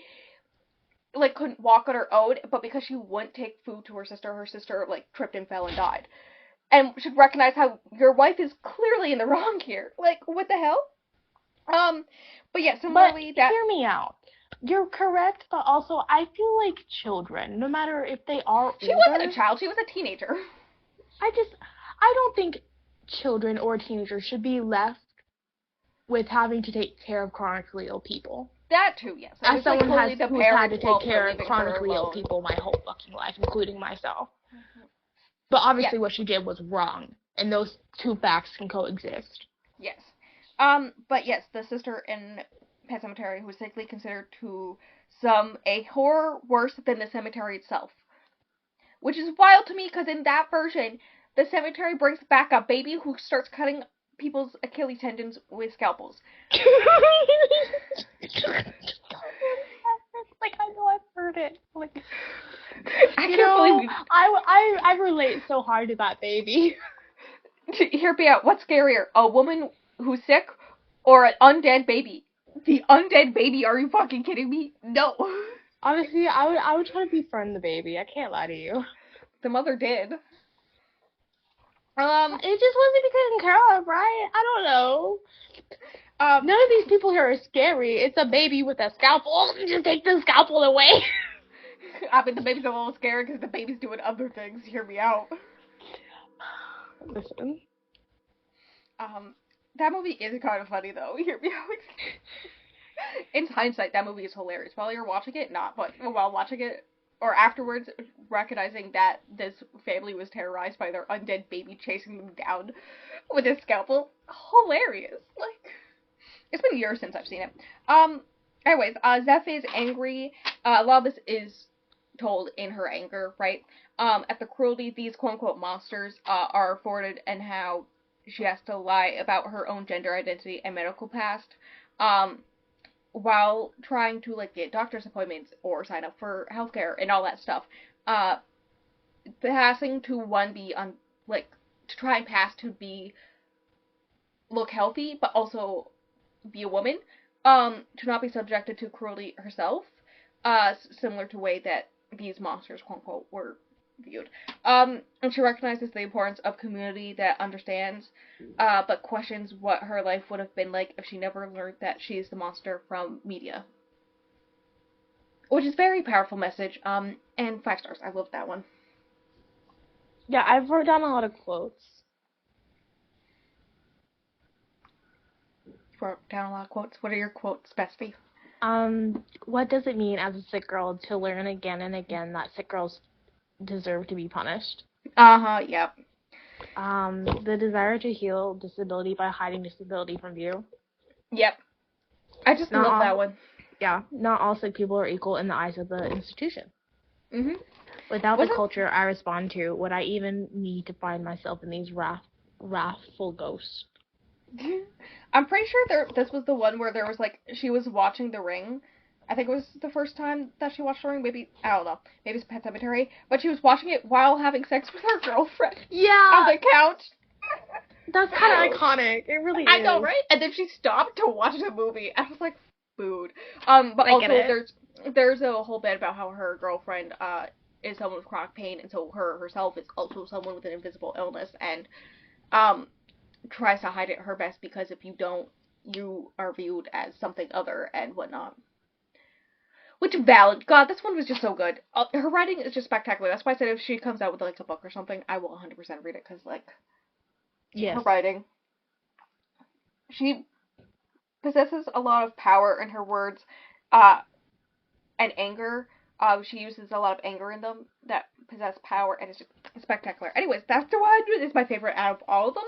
Speaker 1: like couldn't walk on her own, but because she wouldn't take food to her sister like tripped and fell and died. And should recognize how your wife is clearly in the wrong here. Like, what the hell? Um, but yeah,
Speaker 2: But
Speaker 1: similarly, that
Speaker 2: hear me out. You're correct, but also I feel like children, no matter if they are
Speaker 1: she
Speaker 2: older,
Speaker 1: wasn't a child; she was a teenager.
Speaker 2: I just I don't think children or teenagers should be left with having to take care of chronically ill people.
Speaker 1: That too, yes. And
Speaker 2: As
Speaker 1: it's like
Speaker 2: someone
Speaker 1: totally the
Speaker 2: who's had to
Speaker 1: parents'
Speaker 2: take
Speaker 1: fault for
Speaker 2: care of
Speaker 1: leaving her
Speaker 2: chronically ill
Speaker 1: alone.
Speaker 2: people my whole fucking life, including myself. But obviously
Speaker 1: Yes,
Speaker 2: what she did was wrong, and those two facts can coexist.
Speaker 1: yes. But yes, the sister in Pet Cemetery, who is likely considered to some a horror worse than the cemetery itself, which is wild to me because in that version, the cemetery brings back a baby who starts cutting people's Achilles tendons with scalpels.
Speaker 2: Like, I know I've heard it. Like,
Speaker 1: I
Speaker 2: you
Speaker 1: can't
Speaker 2: know,
Speaker 1: believe
Speaker 2: I relate so hard to that baby.
Speaker 1: Hear me out. What's scarier, a woman who's sick or an undead baby? The undead baby? Are you fucking kidding me? No.
Speaker 2: Honestly, I would try to befriend the baby. I can't lie to you.
Speaker 1: The mother did.
Speaker 2: It just wasn't taken care of, right? I don't know.
Speaker 1: Um,
Speaker 2: None of these people here are scary. It's a baby with a scalpel. Just take the scalpel away.
Speaker 1: I mean, the baby's a little scary because the baby's doing other things. Hear me out.
Speaker 2: Listen.
Speaker 1: That movie is kind of funny though. Hear me out. In hindsight, that movie is hilarious. While you're watching it, not, but while watching it or afterwards, recognizing that this family was terrorized by their undead baby chasing them down with a scalpel, hilarious. Like, it's been years since I've seen it. Anyways, Zeph is angry. A lot of this is told in her anger, right? At the cruelty these quote unquote monsters are afforded and how she has to lie about her own gender identity and medical past. Um, while trying to like get doctor's appointments or sign up for healthcare and all that stuff. Uh, Passing to one be on like to try and pass to be look healthy, but also be a woman. To not be subjected to cruelty herself. Similar to the way that these monsters, quote unquote, were viewed. And she recognizes the importance of community that understands, but questions what her life would have been like if she never learned that she is the monster from media. Which is a very powerful message. And 5 stars. I love that one.
Speaker 2: Yeah, I've wrote down a lot of quotes.
Speaker 1: You wrote down a lot of quotes. What are your quotes, Bestie?
Speaker 2: What does it mean as a sick girl to learn again and again that sick girls deserve to be punished?
Speaker 1: Yep.
Speaker 2: The desire to heal disability by hiding disability from view.
Speaker 1: Yep. I just love that one.
Speaker 2: Yeah, not all sick people are equal in the eyes of the institution.
Speaker 1: Mm-hmm.
Speaker 2: Without the culture I respond to, would I even need to find myself in these wrathful ghosts?
Speaker 1: I'm pretty sure this was the one where there was like she was watching The Ring. I think it was the first time that she watched The Ring. Maybe I don't know. Maybe it's Pet Cemetery. But she was watching it while having sex with her girlfriend.
Speaker 2: Yeah.
Speaker 1: On the couch.
Speaker 2: That's kind of iconic. It really is.
Speaker 1: I know, right? And then she stopped to watch the movie. I was like, food. But
Speaker 2: I
Speaker 1: also there's a whole bit about how her girlfriend is someone with chronic pain, and so herself is also someone with an invisible illness, and tries to hide it her best because if you don't, you are viewed as something other and whatnot. Which valid. God, this one was just so good. Her writing is just spectacular. That's why I said if she comes out with like a book or something, I will 100% read it because like her writing. She possesses a lot of power in her words, and anger. She uses a lot of anger in them that possess power, and it's just spectacular. Anyways, that's the 100 is my favorite out of all of them.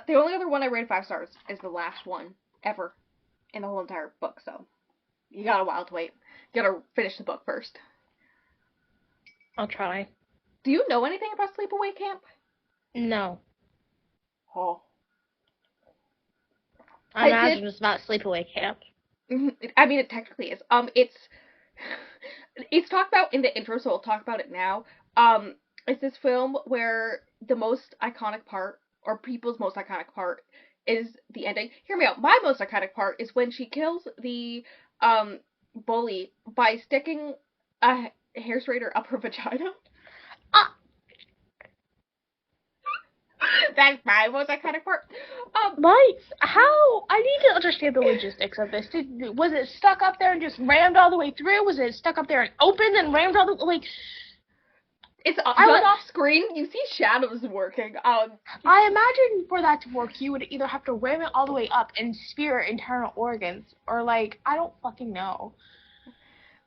Speaker 1: The only other one I rated 5 stars is the last one ever in the whole entire book, so you got a while to wait. You gotta finish the book first.
Speaker 2: I'll try.
Speaker 1: Do you know anything about Sleepaway Camp?
Speaker 2: No.
Speaker 1: Oh.
Speaker 2: I imagine it's about sleepaway camp.
Speaker 1: I mean, it technically is. It's talked about in the intro, so I'll talk about it now. It's this film where the most iconic part, or people's most iconic part, is the ending. Hear me out. My most iconic part is when she kills the bully by sticking a hair straightener up her vagina.
Speaker 2: Ah.
Speaker 1: That's my most iconic part.
Speaker 2: How? I need to understand the logistics of this. Was it stuck up there and just rammed all the way through? Was it stuck up there and opened and rammed all the like?
Speaker 1: It's done off screen. You see shadows working.
Speaker 2: I imagine for that to work, you would either have to ram it all the way up and spear internal organs, or like I don't fucking know.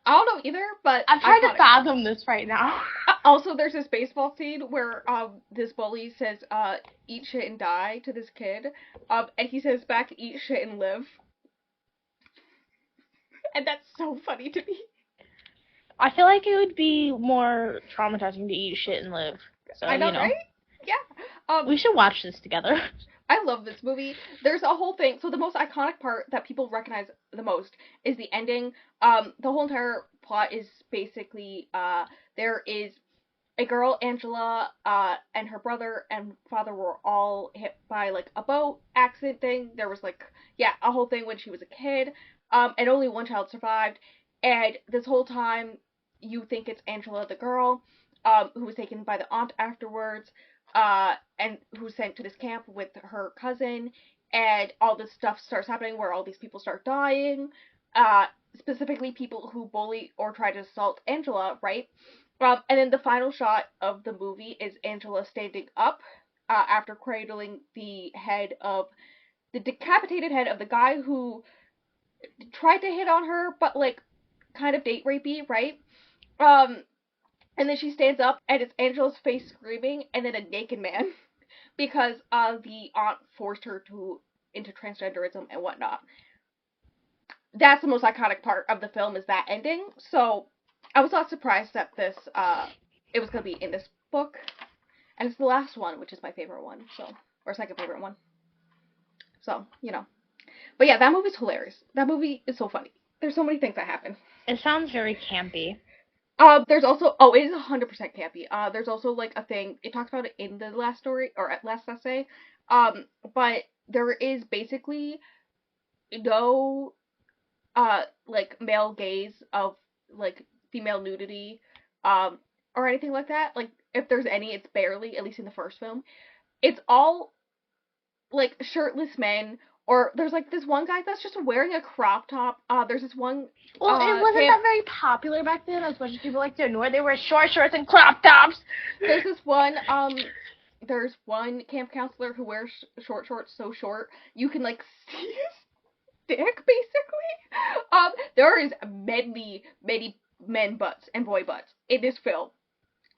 Speaker 1: I don't know either, but
Speaker 2: I'm trying to fathom this right now.
Speaker 1: Also, there's this baseball scene where this bully says "eat shit and die" to this kid, and he says back "eat shit and live," and that's so funny to me.
Speaker 2: I feel like it would be more traumatizing to eat shit and live. So,
Speaker 1: I know, right? Yeah.
Speaker 2: We should watch this together.
Speaker 1: I love this movie. There's a whole thing. So the most iconic part that people recognize the most is the ending. The whole entire plot is basically there is a girl, Angela, and her brother and father were all hit by like a boat accident thing. There was like a whole thing when she was a kid. And only one child survived. And this whole time you think it's Angela the girl, who was taken by the aunt afterwards. And who's sent to this camp with her cousin, and all this stuff starts happening where all these people start dying, specifically people who bully or try to assault Angela, right? And then the final shot of the movie is Angela standing up, after cradling the decapitated head of the guy who tried to hit on her, but like, kind of date rapey, right? And then she stands up, and it's Angela's face screaming, and then a naked man, because the aunt forced her into transgenderism and whatnot. That's the most iconic part of the film, is that ending. So I was not surprised that this it was gonna be in this book, and it's the last one, which is my favorite one, or second favorite one. So but yeah, that movie's hilarious. That movie is so funny. There's so many things that happen.
Speaker 2: It sounds very campy.
Speaker 1: There's also, it is 100% campy. There's also like a thing, it talks about it in the last story, or at last essay, but there is basically no, like, male gaze of, like, female nudity, or anything like that. Like, if there's any, it's barely, at least in the first film. It's all, like, shirtless men. Or there's like this one guy that's just wearing a crop top. There's this one.
Speaker 2: Well, it wasn't that very popular back then, as much as people like to ignore. They wear short shorts and crop tops.
Speaker 1: There's this one. There's one camp counselor who wears short shorts so short you can like see his dick basically. There is many men butts and boy butts in this film.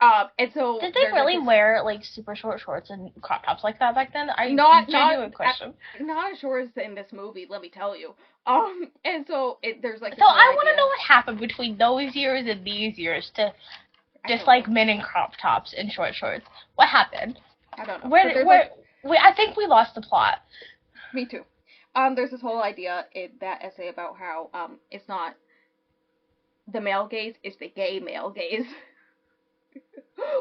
Speaker 1: And so
Speaker 2: did they really wear like super short shorts and crop tops like that back then? Genuine question.
Speaker 1: Not as short as in this movie, let me tell you. And so there's like.
Speaker 2: So I want to know what happened between those years and these years to dislike men in crop tops and short shorts. What happened?
Speaker 1: I don't know.
Speaker 2: I think we lost the plot.
Speaker 1: Me too. There's this whole idea in that essay about how it's not the male gaze, it's the gay male gaze.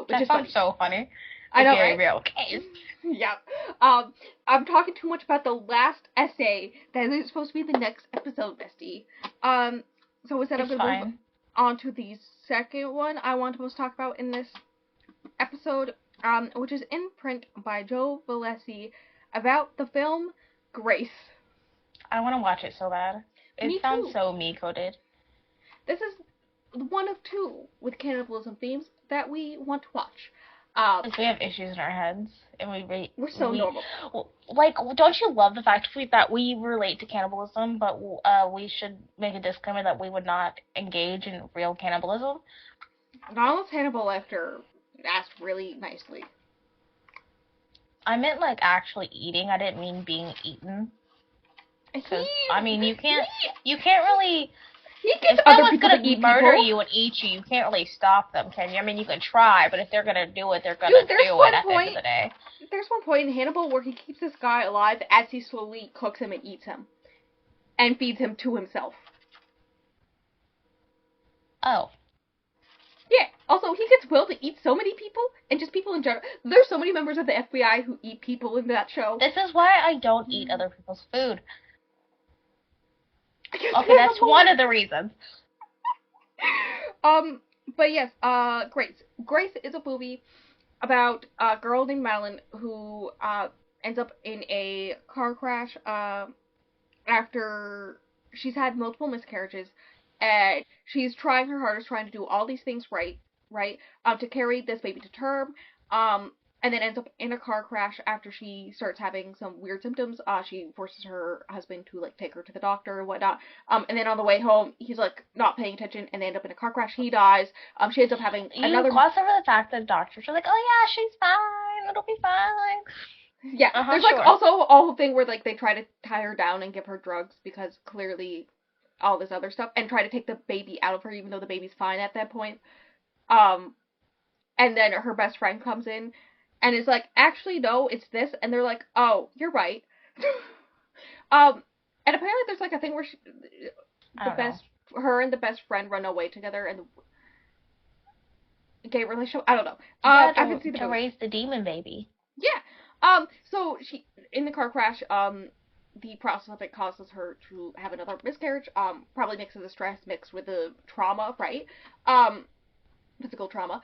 Speaker 2: Which is funny. So funny.
Speaker 1: I know, right?
Speaker 2: Real case.
Speaker 1: Yeah. I'm talking too much about the last essay that is supposed to be the next episode, bestie. So instead of going move on to the second one I want to talk about in this episode, which is In Print by Joe Valesi, about the film Grace.
Speaker 2: I want to watch it so bad. It sounds so me-coded.
Speaker 1: This is one of two with cannibalism themes that we want to watch.
Speaker 2: We have issues in our heads, and
Speaker 1: we're so normal.
Speaker 2: Like, don't you love the fact that we relate to cannibalism, but we should make a disclaimer that we would not engage in real cannibalism?
Speaker 1: Not unless Hannibal Lecter asked really nicely.
Speaker 2: I meant like actually eating. I didn't mean being eaten. Because I mean, you can't really
Speaker 1: He gets
Speaker 2: If
Speaker 1: other
Speaker 2: someone's
Speaker 1: people to
Speaker 2: gonna
Speaker 1: eat
Speaker 2: murder
Speaker 1: people.
Speaker 2: you and eat you, you can't really stop them, can you? I mean, you can try, but if they're gonna do it, they're gonna
Speaker 1: Dude,
Speaker 2: do it at the end of the day.
Speaker 1: there's one point in Hannibal where he keeps this guy alive as he slowly cooks him and eats him. And feeds him to himself.
Speaker 2: Oh.
Speaker 1: Yeah. Also, he gets Will to eat so many people, and just people in general. There's so many members of the FBI who eat people in that show.
Speaker 2: This is why I don't eat other people's food.
Speaker 1: Okay,
Speaker 2: that's one of the reasons.
Speaker 1: But yes, Grace. Grace is a movie about a girl named Madeline who, ends up in a car crash, after she's had multiple miscarriages, and she's trying her hardest, trying to do all these things right, to carry this baby to term, and then ends up in a car crash after she starts having some weird symptoms. She forces her husband to, like, take her to the doctor and whatnot, and then on the way home, he's, like, not paying attention, and they end up in a car crash. He dies. She ends up having another...
Speaker 2: You gloss over the fact that doctors are like, oh yeah, she's fine, it'll be fine.
Speaker 1: Yeah, there's, like, also a whole thing where, like, they try to tie her down and give her drugs because clearly all this other stuff, and try to take the baby out of her even though the baby's fine at that point. And then her best friend comes in and is like, actually, no, it's this. And they're like, oh, you're right. And apparently there's, like, a thing where her and the best friend run away together and the gay relationship. I don't know. I can see
Speaker 2: to raise the demon baby.
Speaker 1: Yeah. So she, in the car crash, the process of it causes her to have another miscarriage, probably mixed with the stress, mixed with the trauma, right? Physical trauma.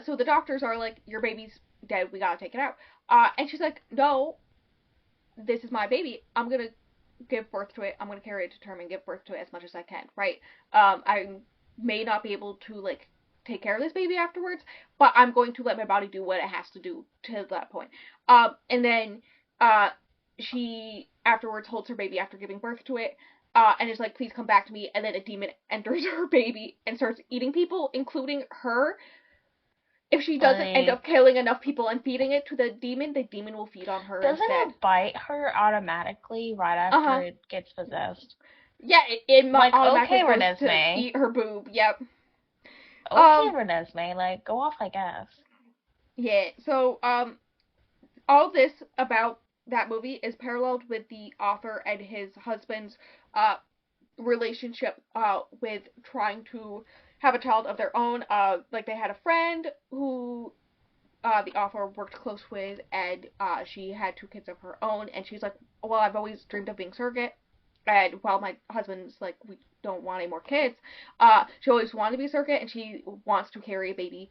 Speaker 1: So the doctors are like, your baby's dead, we gotta take it out. And she's like, no, this is my baby, I'm gonna give birth to it, I'm gonna carry it to term and give birth to it as much as I can, right? I may not be able to, like, take care of this baby afterwards, but I'm going to let my body do what it has to do to that point. And then, she afterwards holds her baby after giving birth to it, and is like, please come back to me, and then a demon enters her baby and starts eating people, including her. If she doesn't end up killing enough people and feeding it to the demon will feed on her instead.
Speaker 2: Doesn't it bite her automatically right after it gets possessed?
Speaker 1: Yeah, it
Speaker 2: like,
Speaker 1: automatically
Speaker 2: okay,
Speaker 1: goes to eat her boob, yep.
Speaker 2: Okay, Renesmee, like, go off, I guess.
Speaker 1: Yeah, so, all this about that movie is paralleled with the author and his husband's, relationship, with trying to have a child of their own. Like, they had a friend who, the author worked close with, and, she had 2 kids of her own, and she's like, well, I've always dreamed of being surrogate, and while my husband's like, we don't want any more kids, she always wanted to be a surrogate, and she wants to carry a baby,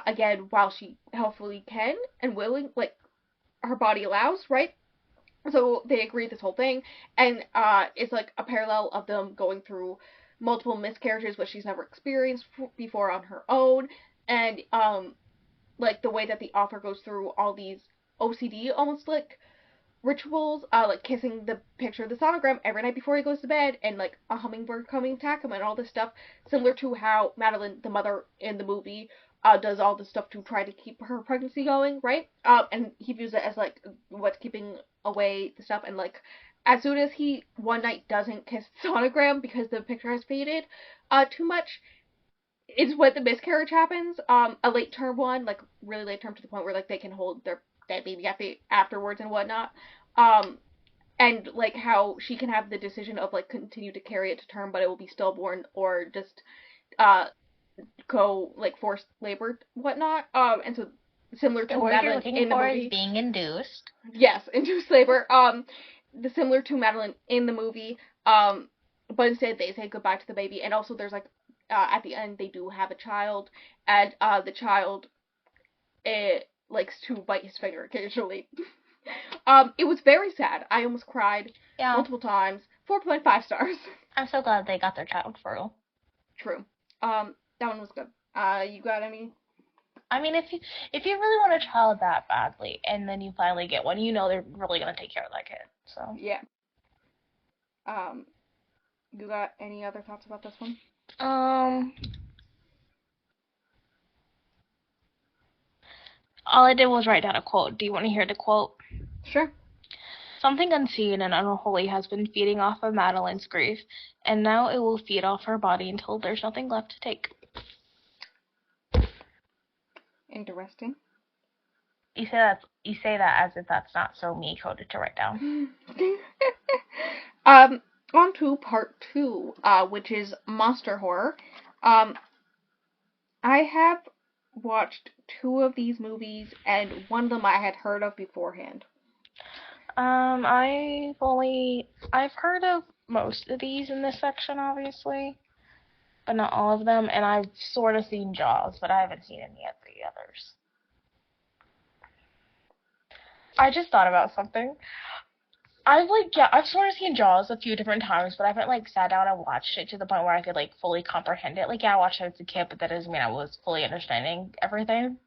Speaker 1: again, while she healthfully can, and willing, like, her body allows, right? So they agreed this whole thing, and it's like a parallel of them going through multiple miscarriages, which she's never experienced before on her own, and like the way that the author goes through all these OCD almost like rituals, like kissing the picture of the sonogram every night before he goes to bed, and like a hummingbird coming to attack him, and all this stuff, similar to how Madeline, the mother in the movie, does all this stuff to try to keep her pregnancy going, right? And he views it as like what's keeping away the stuff, and like as soon as he one night doesn't kiss the sonogram because the picture has faded too much, is when the miscarriage happens. A late term one, like really late term to the point where like they can hold their dead baby afterwards and whatnot. And like how she can have the decision of like continue to carry it to term, but it will be stillborn, or just go like forced labor, whatnot. And so similar to Madeline in the movie,
Speaker 2: is being induced.
Speaker 1: Yes, induced labor. Similar to Madeline in the movie. But instead they say goodbye to the baby, and also there's like at the end they do have a child, and the child likes to bite his finger occasionally. It was very sad. I almost cried multiple times. 4.5 stars.
Speaker 2: I'm so glad they got their child for real.
Speaker 1: True. That one was good. You got any?
Speaker 2: I mean, if you really want a child that badly, and then you finally get one, you know they're really gonna take care of that kid. So
Speaker 1: yeah. You got any other thoughts about this one?
Speaker 2: All I did was write down a quote. Do you want to hear the quote?
Speaker 1: Sure.
Speaker 2: Something unseen and unholy has been feeding off of Madeline's grief, and now it will feed off her body until there's nothing left to take.
Speaker 1: Interesting.
Speaker 2: You say that as if that's not so me coded to write down.
Speaker 1: On to part 2, which is monster horror. I have watched 2 of these movies, and one of them I had heard of beforehand.
Speaker 2: I've heard of most of these in this section, obviously, but not all of them, and I've sort of seen Jaws, but I haven't seen any of the others. I just thought about something. I've sort of seen Jaws a few different times, but I haven't sat down and watched it to the point where I could fully comprehend it. I watched it as a kid, but that doesn't mean I was fully understanding everything.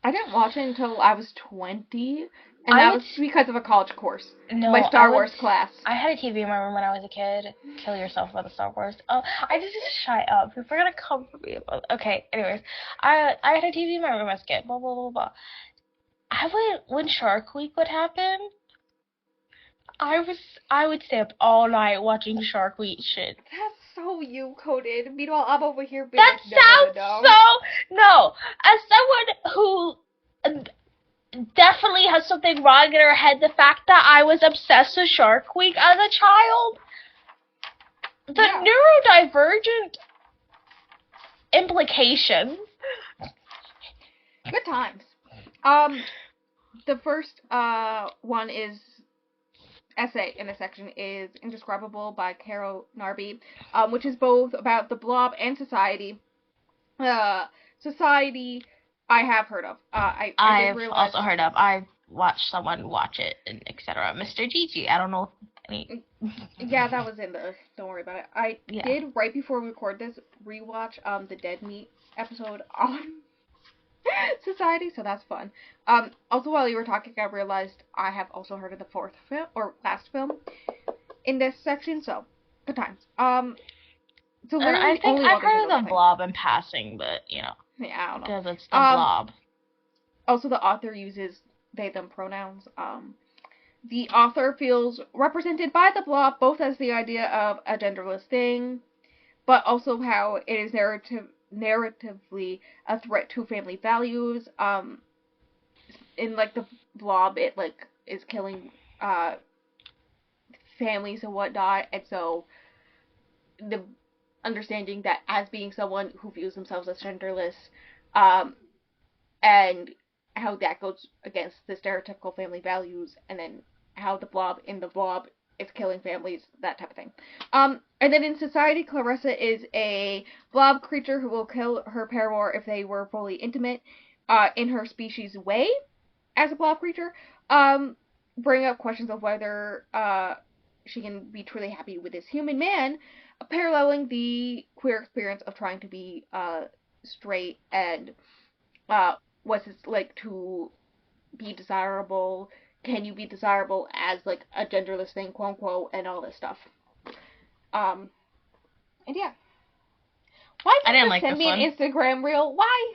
Speaker 1: I didn't watch it until I was 20, and that was because of a college course.
Speaker 2: No,
Speaker 1: my Star Wars class.
Speaker 2: I had a TV in my room when I was a kid. Kill yourself about the Star Wars. Oh, I just shut up. People are gonna come for me about. Okay, anyways, I had a TV in my room as a kid. Blah blah blah blah. When Shark Week would happen, I would stay up all night watching Shark Week shit.
Speaker 1: That's so you coded. Meanwhile, I'm over here being
Speaker 2: that sounds so no. As someone who definitely has something wrong in her head, the fact that I was obsessed with Shark Week as a child, the neurodivergent implications.
Speaker 1: Good times. The first one is essay in this section is Indescribable by Carol Narby, which is both about the Blob and Society. Society I have heard of. I've
Speaker 2: also heard of. I've watched someone watch it, and etc. Mr. Gigi. I don't know any.
Speaker 1: Yeah, that was in the. Don't worry about it. I did right before we record this rewatch the Dead Meat episode on Society, so that's fun. Also, while you were talking, I realized I have also heard of the fourth film or last film in this section. So good times. So
Speaker 2: I think I've heard of the Blob in passing, but
Speaker 1: yeah, I don't know
Speaker 2: because it's the Blob.
Speaker 1: Also, the author uses they/them pronouns. The author feels represented by the Blob both as the idea of a genderless thing, but also how it is narratively a threat to family values. In the Blob, it is killing families and whatnot, and so the understanding that as being someone who views themselves as genderless, and how that goes against the stereotypical family values, and then how the Blob is killing families, that type of thing. And then in Society, Clarissa is a Blob creature who will kill her paramour if they were fully intimate, in her species' way, as a Blob creature. Bring up questions of whether she can be truly happy with this human man, paralleling the queer experience of trying to be straight, and what's it like to be desirable. Can you be desirable as a genderless thing, quote unquote, and all this stuff. And yeah. Why didn't you send me an Instagram reel? Why?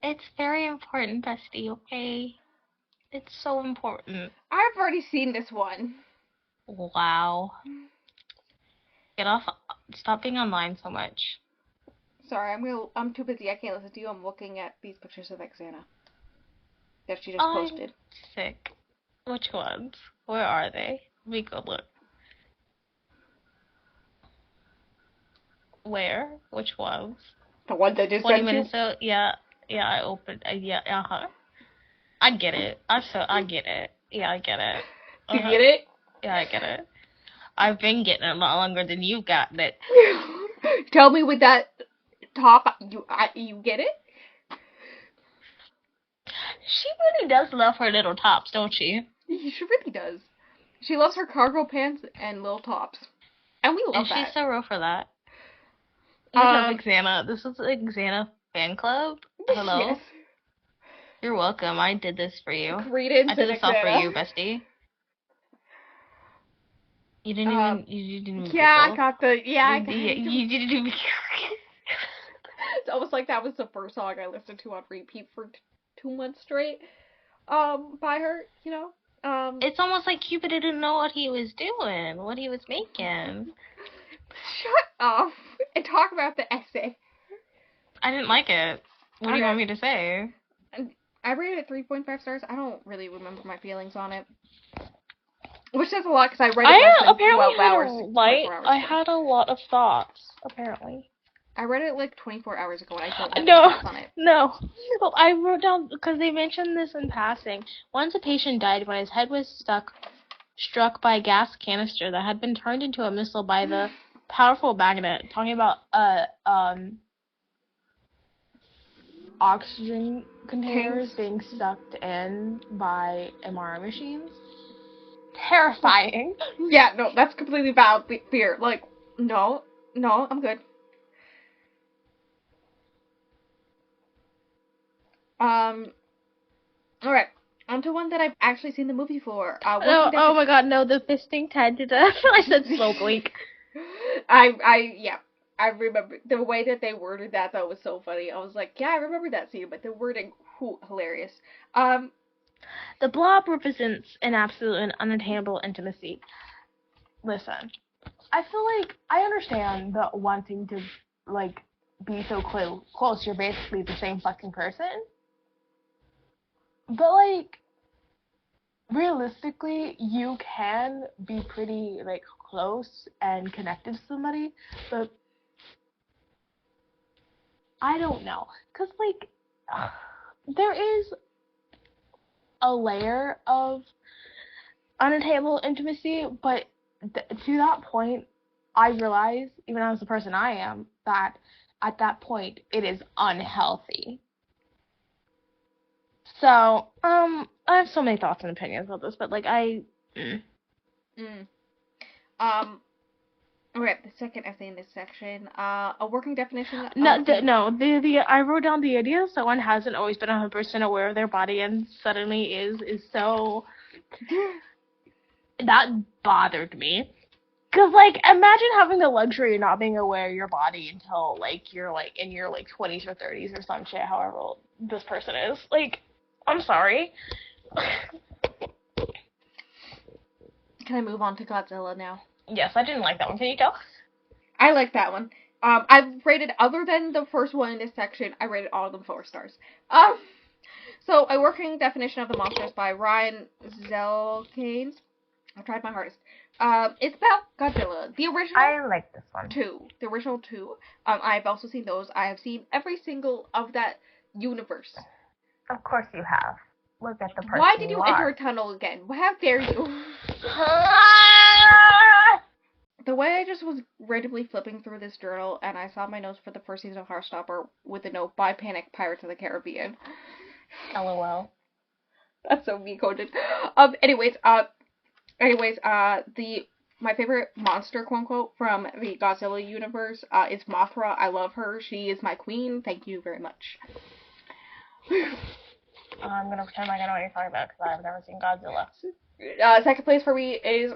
Speaker 2: It's very important, bestie, okay? It's so important.
Speaker 1: I've already seen this one.
Speaker 2: Wow. Get off. Stop being online so much.
Speaker 1: Sorry, I'm too busy. I can't listen to you. I'm looking at these pictures of Xana that she just posted.
Speaker 2: Sick. Which ones? Where are they? Let me go look. Where? Which ones?
Speaker 1: The one that just
Speaker 2: 20 minutes ago? Yeah, I opened. Yeah, I get it. I get it. Yeah, I get it.
Speaker 1: You get it?
Speaker 2: Yeah, I get it. I've been getting it a lot longer than you've gotten it.
Speaker 1: Tell me with that top, you get it?
Speaker 2: She really does love her little tops, don't she?
Speaker 1: She really does. She loves her cargo pants and little tops. And we love that.
Speaker 2: And she's so real for that. We love Xana. This is the Xana fan club. Hello?
Speaker 1: Yes.
Speaker 2: You're welcome. I did this for you.
Speaker 1: Credence
Speaker 2: I did this all for you, bestie. You didn't even
Speaker 1: yeah, I got the,
Speaker 2: you didn't even
Speaker 1: It's almost like that was the first song I listened to on repeat for 2 months straight, by her, you know?
Speaker 2: It's almost like Cupid didn't know what he was doing, what he was making.
Speaker 1: Shut up and talk about the essay.
Speaker 2: I didn't like it. What do you want me to say?
Speaker 1: I rated it 3.5 stars. I don't really remember my feelings on it. Which says a lot because I read it less than 12 hours.
Speaker 2: I had a lot of thoughts, apparently.
Speaker 1: I read it like 24 hours ago and I don't have thoughts on it.
Speaker 2: No. Well, I wrote down, because they mentioned this in passing. Once a patient died when his head was struck by a gas canister that had been turned into a missile by the powerful magnet. Talking about oxygen containers being sucked in by MRI machines. Terrifying.
Speaker 1: Yeah, no, that's completely valid fear. Like, no, I'm good. Alright. On to one that I've actually seen the movie for.
Speaker 2: Oh my god, no, the fisting tied to death. I said slow blink.
Speaker 1: I remember the way that they worded that was so funny. I was like, yeah, I remember that scene, but the wording, hilarious.
Speaker 2: The blob represents an absolute and unattainable intimacy. Listen, I feel like I understand the wanting to, like, be so close. You're basically the same fucking person. But, like, realistically, you can be pretty, like, close and connected to somebody, but I don't know. Because, like, there is a layer of unattainable intimacy, but to that point, I realize, even as the person I am, that at that point, it is unhealthy. So, I have so many thoughts and opinions about this, but, like,
Speaker 1: Okay, the second essay in this section, a working definition of...
Speaker 2: I wrote down the idea someone hasn't always been 100% aware of their body and suddenly is so... That bothered me. Because, like, imagine having the luxury of not being aware of your body until, like, you're, like, in your, like, 20s or 30s or some shit, however old this person is. Like, I'm sorry.
Speaker 1: Can I move on to Godzilla now?
Speaker 2: Yes, I didn't like that one. Can you tell?
Speaker 1: I like that one. I've rated, other than the first one in this section, I rated all of them 4 stars. So, a working definition of the monsters by Ryan Zelkins. I've tried my hardest. It's about Godzilla. The original...
Speaker 2: I like this one.
Speaker 1: The original 2. I've also seen those. I have seen every single of that universe.
Speaker 2: Of course you have. Look at the person.
Speaker 1: Why did you enter a tunnel again? How dare you? The way I just was randomly flipping through this journal and I saw my notes for the first season of Heartstopper with the note, "Buy Panic, Pirates of the Caribbean."
Speaker 2: LOL.
Speaker 1: That's so me-coded. My favorite monster, quote unquote, from the Godzilla universe is Mothra. I love her. She is my queen. Thank you very much.
Speaker 2: I'm gonna pretend like I know what you're talking about because I've never seen Godzilla.
Speaker 1: Second place for me is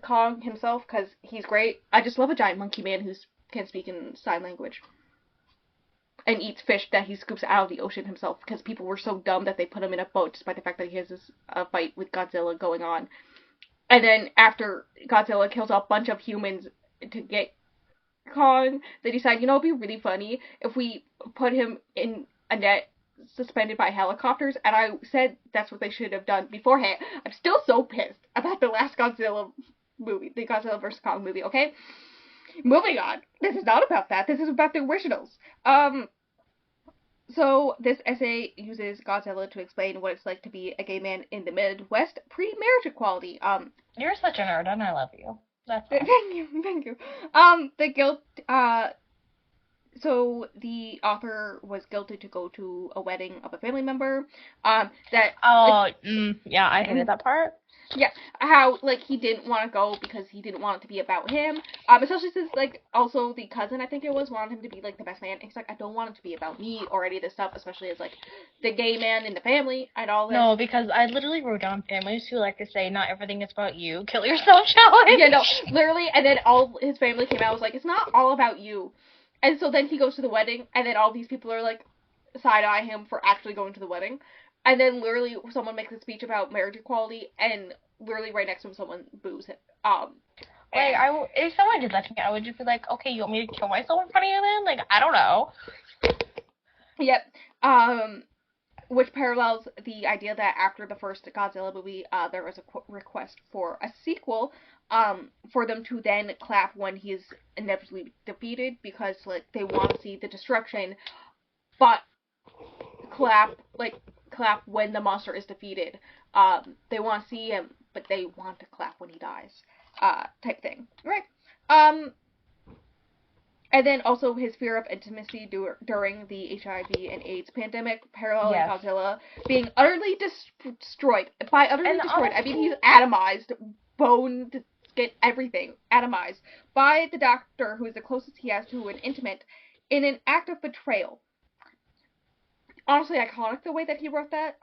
Speaker 1: Kong himself because he's great. I just love a giant monkey man who can speak in sign language and eats fish that he scoops out of the ocean himself because people were so dumb that they put him in a boat despite the fact that he has this fight with Godzilla going on. And then after Godzilla kills a bunch of humans to get Kong, they decide, it'd be really funny if we put him in a net suspended by helicopters, and I said that's what they should have done beforehand. I'm still so pissed about the last Godzilla movie, the Godzilla vs. Kong movie, okay? Moving on. This is not about that. This is about the originals. So this essay uses Godzilla to explain what it's like to be a gay man in the Midwest pre-marriage equality.
Speaker 2: You're such a nerd, and I love you. That's all.
Speaker 1: Thank you. The guilt, so the author was guilted to go to a wedding of a family member. Yeah, I
Speaker 2: hated that part.
Speaker 1: Yeah, how, he didn't want to go because he didn't want it to be about him. Especially since, also the cousin, I think it was, wanted him to be, the best man. He's like, I don't want it to be about me or any of this stuff, especially as, the gay man in the family and all this.
Speaker 2: No, because I literally wrote down families who like to say, not everything is about you. Kill yourself challenge.
Speaker 1: Yeah, no, literally, and then all his family came out and was like, it's not all about you. And so then he goes to the wedding, and then all these people are, side-eye him for actually going to the wedding. and then literally someone makes a speech about marriage equality, and literally right next to him someone boos him.
Speaker 2: Like,
Speaker 1: And
Speaker 2: if someone did that to me, I would just be like, okay, you want me to kill myself in front of you then? Like, I don't know.
Speaker 1: yep. Which parallels the idea that after the first Godzilla movie, there was a request for a sequel, for them to then clap when he's inevitably defeated, because like they want to see the destruction, but clap when the monster is defeated. They want to see him, but they want to clap when he dies, type thing, right? And then also his fear of intimacy during the HIV and AIDS pandemic, paralleling
Speaker 2: Yes.
Speaker 1: Godzilla being utterly destroyed. By utterly
Speaker 2: And
Speaker 1: destroyed, I
Speaker 2: honestly,
Speaker 1: mean he's atomized, bone, skin, everything atomized by the doctor who is the closest he has to an intimate, in an act of betrayal. Honestly, iconic the way that he wrote that.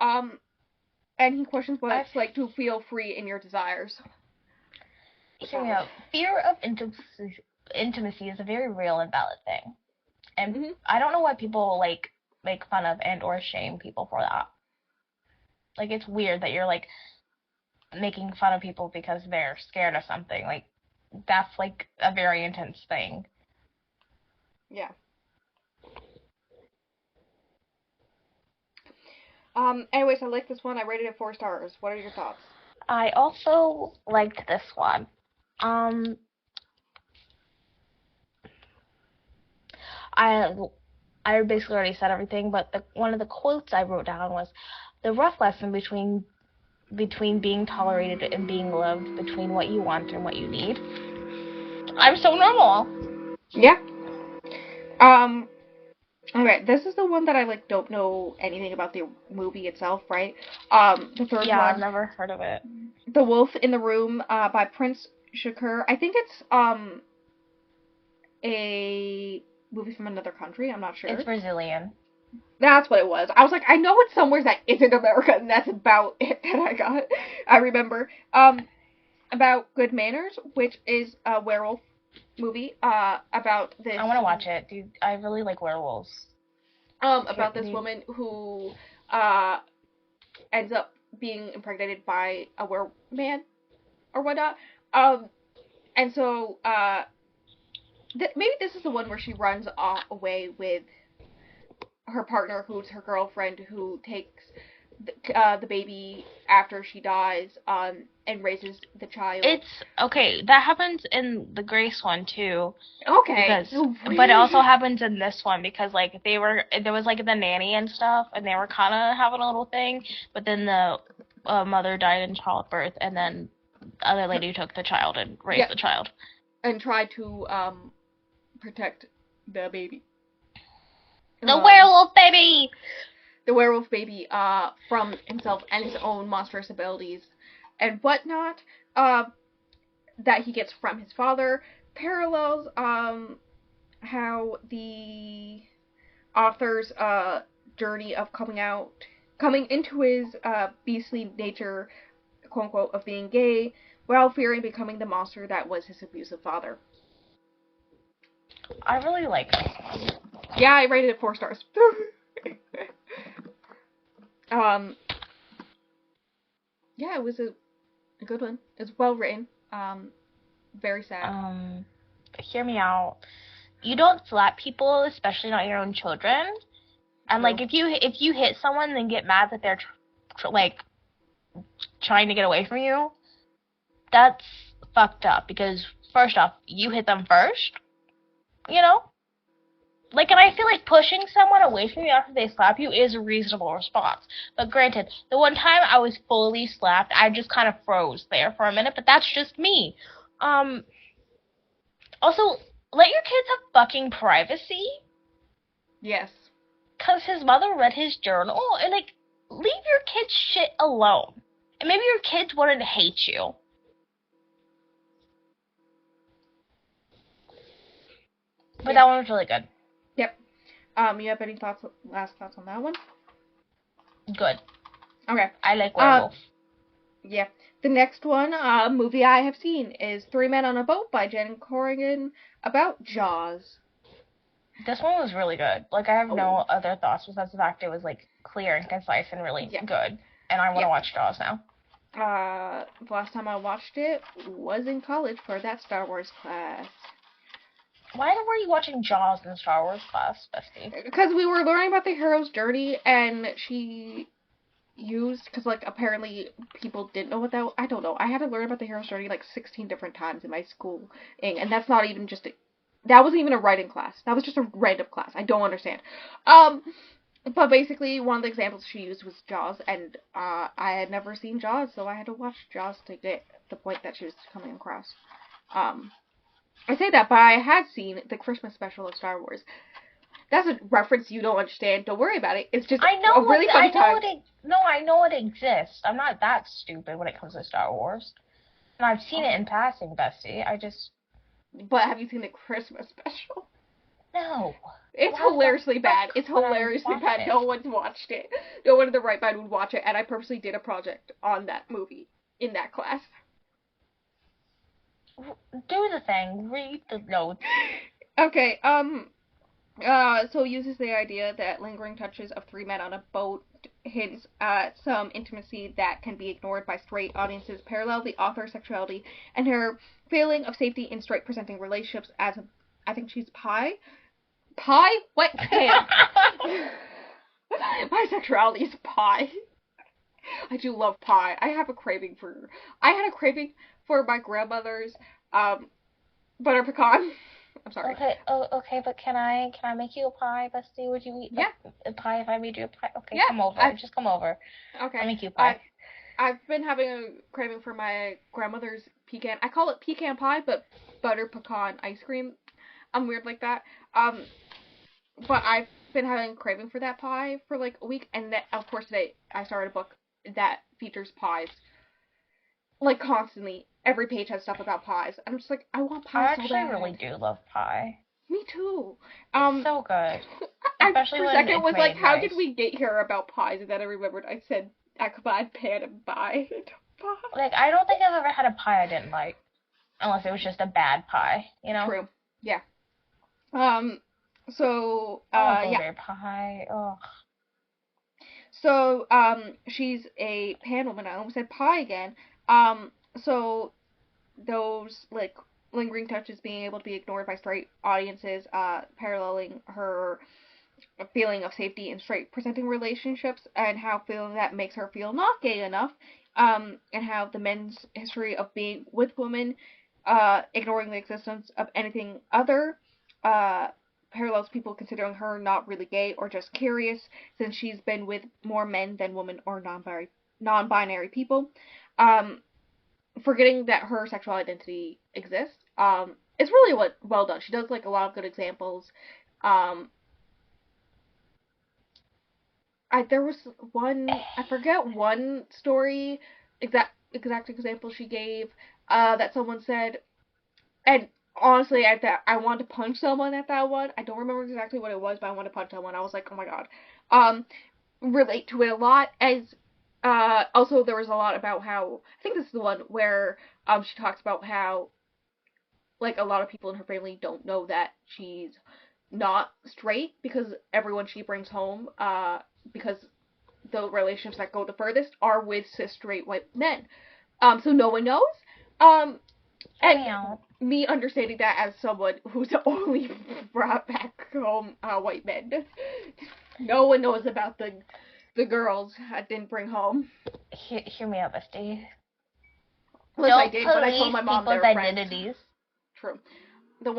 Speaker 1: And he questions what it's like to feel free in your desires.
Speaker 2: Hear me out. Fear of intimacy is a very real and valid thing. And I don't know why people, like, make fun of and or shame people for that. Like, it's weird that you're, like, making fun of people because they're scared of something. Like, that's, like, a very intense thing.
Speaker 1: Yeah. Anyways, I like this one. I rated it 4 stars. What are your thoughts?
Speaker 2: I also liked this one. I basically already said everything, but one of the quotes I wrote down was, the rough lesson between being tolerated and being loved, between what you want and what you need. I'm so normal.
Speaker 1: Yeah. Okay, this is the one that I like don't know anything about the movie itself, right? The third one.
Speaker 2: Yeah, I've never heard of it.
Speaker 1: The Wolf in the Room, by Prince Shakur. I think it's a movie from another country. I'm not sure.
Speaker 2: It's Brazilian.
Speaker 1: That's what it was. I was like, I know it's somewhere that isn't America, and that's about it that I remember. About Good Manners, which is a werewolf movie, about this.
Speaker 2: I want to watch it, dude. I really like werewolves.
Speaker 1: About this woman who, ends up being impregnated by a werewolf or whatnot. And so, maybe this is the one where she runs away with her partner, who's her girlfriend, who takes the baby after she dies, and raises the child.
Speaker 2: It's okay. That happens in the Grace one too.
Speaker 1: Okay.
Speaker 2: But it also happens in this one because like there was like the nanny and stuff, and they were kind of having a little thing, but then the mother died in childbirth, and then the other lady took the child and raised the child
Speaker 1: and tried to protect the baby.
Speaker 2: The werewolf baby!
Speaker 1: The werewolf baby, from himself and his own monstrous abilities and whatnot, that he gets from his father, parallels, how the author's, journey of coming into his, beastly nature, quote unquote, of being gay, while fearing becoming the monster that was his abusive father.
Speaker 2: I really like this one.
Speaker 1: Yeah, I rated it 4 stars. Yeah, it was a good one. It's well written. Very sad.
Speaker 2: Hear me out. You don't slap people, especially not your own children. And like if you hit someone, then get mad that they're like trying to get away from you. That's fucked up because first off, you hit them first. You know? Like, and I feel like pushing someone away from you after they slap you is a reasonable response. But granted, the one time I was fully slapped, I just kind of froze there for a minute, but that's just me. Also, let your kids have fucking privacy.
Speaker 1: Yes.
Speaker 2: Because his mother read his journal, and, like, leave your kids' shit alone. And maybe your kids wouldn't hate you. But that one was really good.
Speaker 1: Yep. You have any last thoughts on that one?
Speaker 2: Good.
Speaker 1: Okay.
Speaker 2: I like werewolf.
Speaker 1: Yeah. The next one, movie I have seen is Three Men on a Boat by Jen Corrigan, about Jaws.
Speaker 2: This one was really good. Like, I have no
Speaker 1: Oh,
Speaker 2: other thoughts besides the fact it was, like, clear and concise and really
Speaker 1: yeah,
Speaker 2: good. And I want to
Speaker 1: yeah.
Speaker 2: watch Jaws now.
Speaker 1: The last time I watched it was in college for that Star Wars class.
Speaker 2: Why were you watching Jaws in Star Wars class, Bestie?
Speaker 1: Because we were learning about the hero's journey, and she used, because, like, apparently people didn't know what that, I don't know, I had to learn about the hero's journey, like, 16 different times in my school, and that's not even just, that wasn't even a writing class, that was just a random class, I don't understand. But basically, one of the examples she used was Jaws, and, I had never seen Jaws, so I had to watch Jaws to get the point that she was coming across. I say that, but I had seen the Christmas special of Star Wars. That's a reference you don't understand. Don't worry about it. It's just
Speaker 2: I know
Speaker 1: a really funny time.
Speaker 2: I know it exists. I'm not that stupid when it comes to Star Wars. And I've seen it in passing, Bestie.
Speaker 1: But have you seen the Christmas special?
Speaker 2: No.
Speaker 1: It's hilariously bad. It's hilariously bad. No one's watched it. No one in the right mind would watch it, and I purposely did a project on that movie in that class.
Speaker 2: Do the thing. Read the notes.
Speaker 1: Okay, so it uses the idea that lingering touches of three men on a boat hints at some intimacy that can be ignored by straight audiences, parallel the author's sexuality and her feeling of safety in straight presenting relationships as a, I think she's pie? Pie? What? Damn. My sexuality is pie. I do love pie. I had a craving for my grandmother's, butter pecan. I'm sorry.
Speaker 2: Okay, but can I make you a pie, Bestie? Would you eat a pie if I made you a pie? Okay,
Speaker 1: Yeah,
Speaker 2: come over. Just come over.
Speaker 1: Okay.
Speaker 2: I'll make you a pie.
Speaker 1: I've been having a craving for my grandmother's pecan. I call it pecan pie, but butter pecan ice cream. I'm weird like that. But I've been having a craving for that pie for like a week, and that, of course, today I started a book that features pies. Like, constantly. Every page has stuff about pies. And I'm just like, I want pie so bad.
Speaker 2: I actually really do love pie.
Speaker 1: Me too.
Speaker 2: It's so good.
Speaker 1: Especially for a second was like, how did we get here about pies? And then I remembered I said I could buy pan and buy.
Speaker 2: Like, I don't think I've ever had a pie I didn't like. Unless it was just a bad pie, you know?
Speaker 1: True. Yeah. So,
Speaker 2: blueberry pie. Ugh.
Speaker 1: So, she's a pan woman. I almost said pie again. So those, like, lingering touches being able to be ignored by straight audiences, paralleling her feeling of safety in straight presenting relationships, and how feeling that makes her feel not gay enough, and how the men's history of being with women, ignoring the existence of anything other, parallels people considering her not really gay or just curious, since she's been with more men than women or non-binary people. Forgetting that her sexual identity exists. It's really well done. She does, like, a lot of good examples. There was one, I forget one story, exact example she gave, that someone said, and honestly, I wanted to punch someone at that one. I don't remember exactly what it was, but I wanted to punch someone. I was like, oh my god. Relate to it a lot, as also there was a lot about how, I think this is the one where she talks about how, like, a lot of people in her family don't know that she's not straight, because everyone she brings home, because the relationships that go the furthest are with cis straight white men. So no one knows. And me understanding that as someone who's only brought back home white men, no one knows about the girls I didn't bring home.
Speaker 2: Hear me out, Bestie.
Speaker 1: Unless I did, but I told my mom they were friends.
Speaker 2: Identities.
Speaker 1: True. The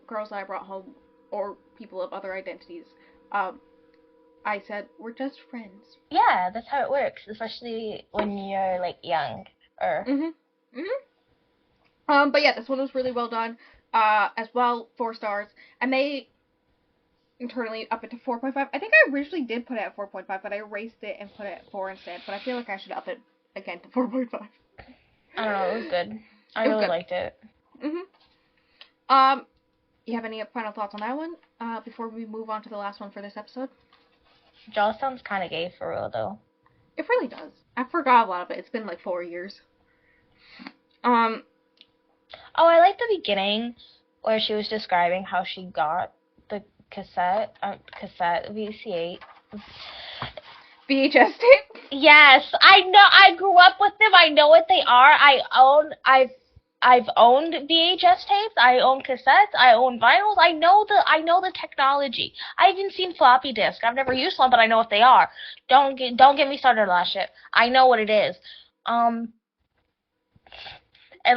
Speaker 1: girls that I brought home, or people of other identities, I said, we're just friends.
Speaker 2: Yeah, that's how it works, especially when you're, like, young.
Speaker 1: But yeah, this one was really well done. As well, 4 stars. I may internally up it to 4.5. I think I originally did put it at 4.5, but I erased it and put it at 4 instead. But I feel like I should up it again to 4.5.
Speaker 2: I don't know, it was good. I really liked it.
Speaker 1: You have any final thoughts on that one, before we move on to the last one for this episode?
Speaker 2: Jaws sounds kind of gay for real, though.
Speaker 1: It really does. I forgot a lot of it. It's been like 4 years.
Speaker 2: Oh, I like the beginning where she was describing how she got the cassette, VC8.
Speaker 1: VHS tape.
Speaker 2: Yes, I know. I grew up with them. I know what they are. I've owned VHS tapes. I own cassettes. I own vinyls. I know the technology. I've even seen floppy disks. I've never used one, but I know what they are. Don't get me started on that shit. I know what it is. And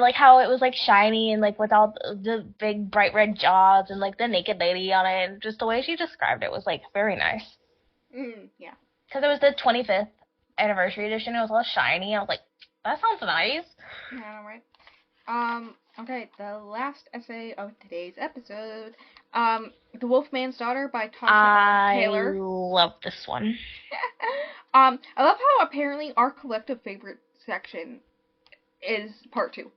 Speaker 2: like how it was like shiny and like with all the big bright red jaws and like the naked lady on it, and just the way she described it was like very nice.
Speaker 1: Yeah.
Speaker 2: Because it was the 25th anniversary edition. It was all shiny. I was like, that sounds nice.
Speaker 1: Yeah, right. Okay, the last essay of today's episode. The Wolfman's Daughter by Tasha Taylor.
Speaker 2: I love this one.
Speaker 1: I love how apparently our collective favorite section is part 2.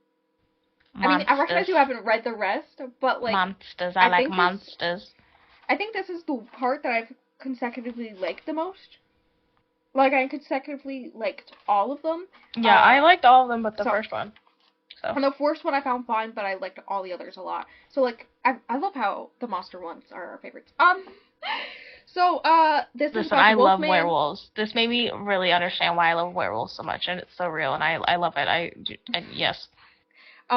Speaker 2: Monsters.
Speaker 1: I mean, I recognize you haven't read the rest, but like
Speaker 2: monsters. I like monsters.
Speaker 1: I think this is the part that I've consecutively liked the most. Like, I consecutively liked all of them.
Speaker 2: Yeah, I liked all of them but the first one. So.
Speaker 1: And the first one I found fine, but I liked all the others a lot. So, like, I love how the monster ones are our favorites. This is about
Speaker 2: I love
Speaker 1: Wolfman.
Speaker 2: werewolves. This made me really understand why I love werewolves so much, and it's so real, and I love it. Yes.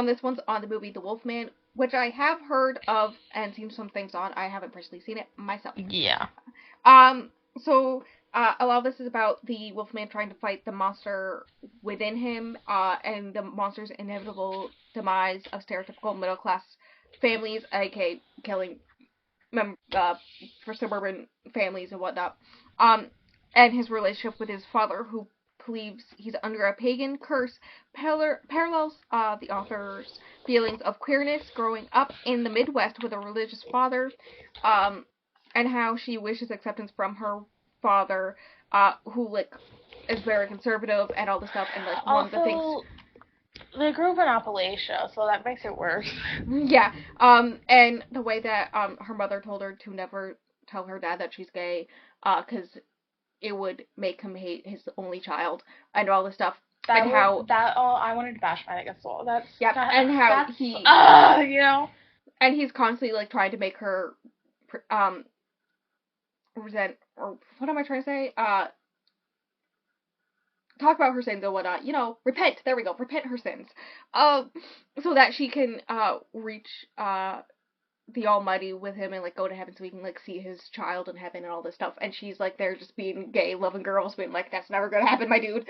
Speaker 1: This one's on the movie The Wolfman, which I have heard of and seen some things on. I haven't personally seen it myself.
Speaker 2: Yeah.
Speaker 1: A lot of this is about the Wolfman trying to fight the monster within him, and the monster's inevitable demise of stereotypical middle-class families, aka killing for suburban families and whatnot. And his relationship with his father, who believes he's under a pagan curse, parallels the author's feelings of queerness growing up in the Midwest with a religious father, and how she wishes acceptance from her father, who like is very conservative and all this stuff, and like one of the things.
Speaker 2: They grew up in Appalachia, so that makes it worse.
Speaker 1: Yeah. And the way that her mother told her to never tell her dad that she's gay, because it would make him hate his only child and all this stuff.
Speaker 2: I wanted to bash my against the wall.
Speaker 1: And how he,
Speaker 2: you know.
Speaker 1: And he's constantly like trying to make her resent, or what am I trying to say? Talk about her sins and whatnot, repent, there we go, repent her sins, so that she can, reach, the Almighty with him and, like, go to heaven so he can, like, see his child in heaven and all this stuff, and she's, like, there just being gay, loving girls, being like, that's never gonna happen, my dude.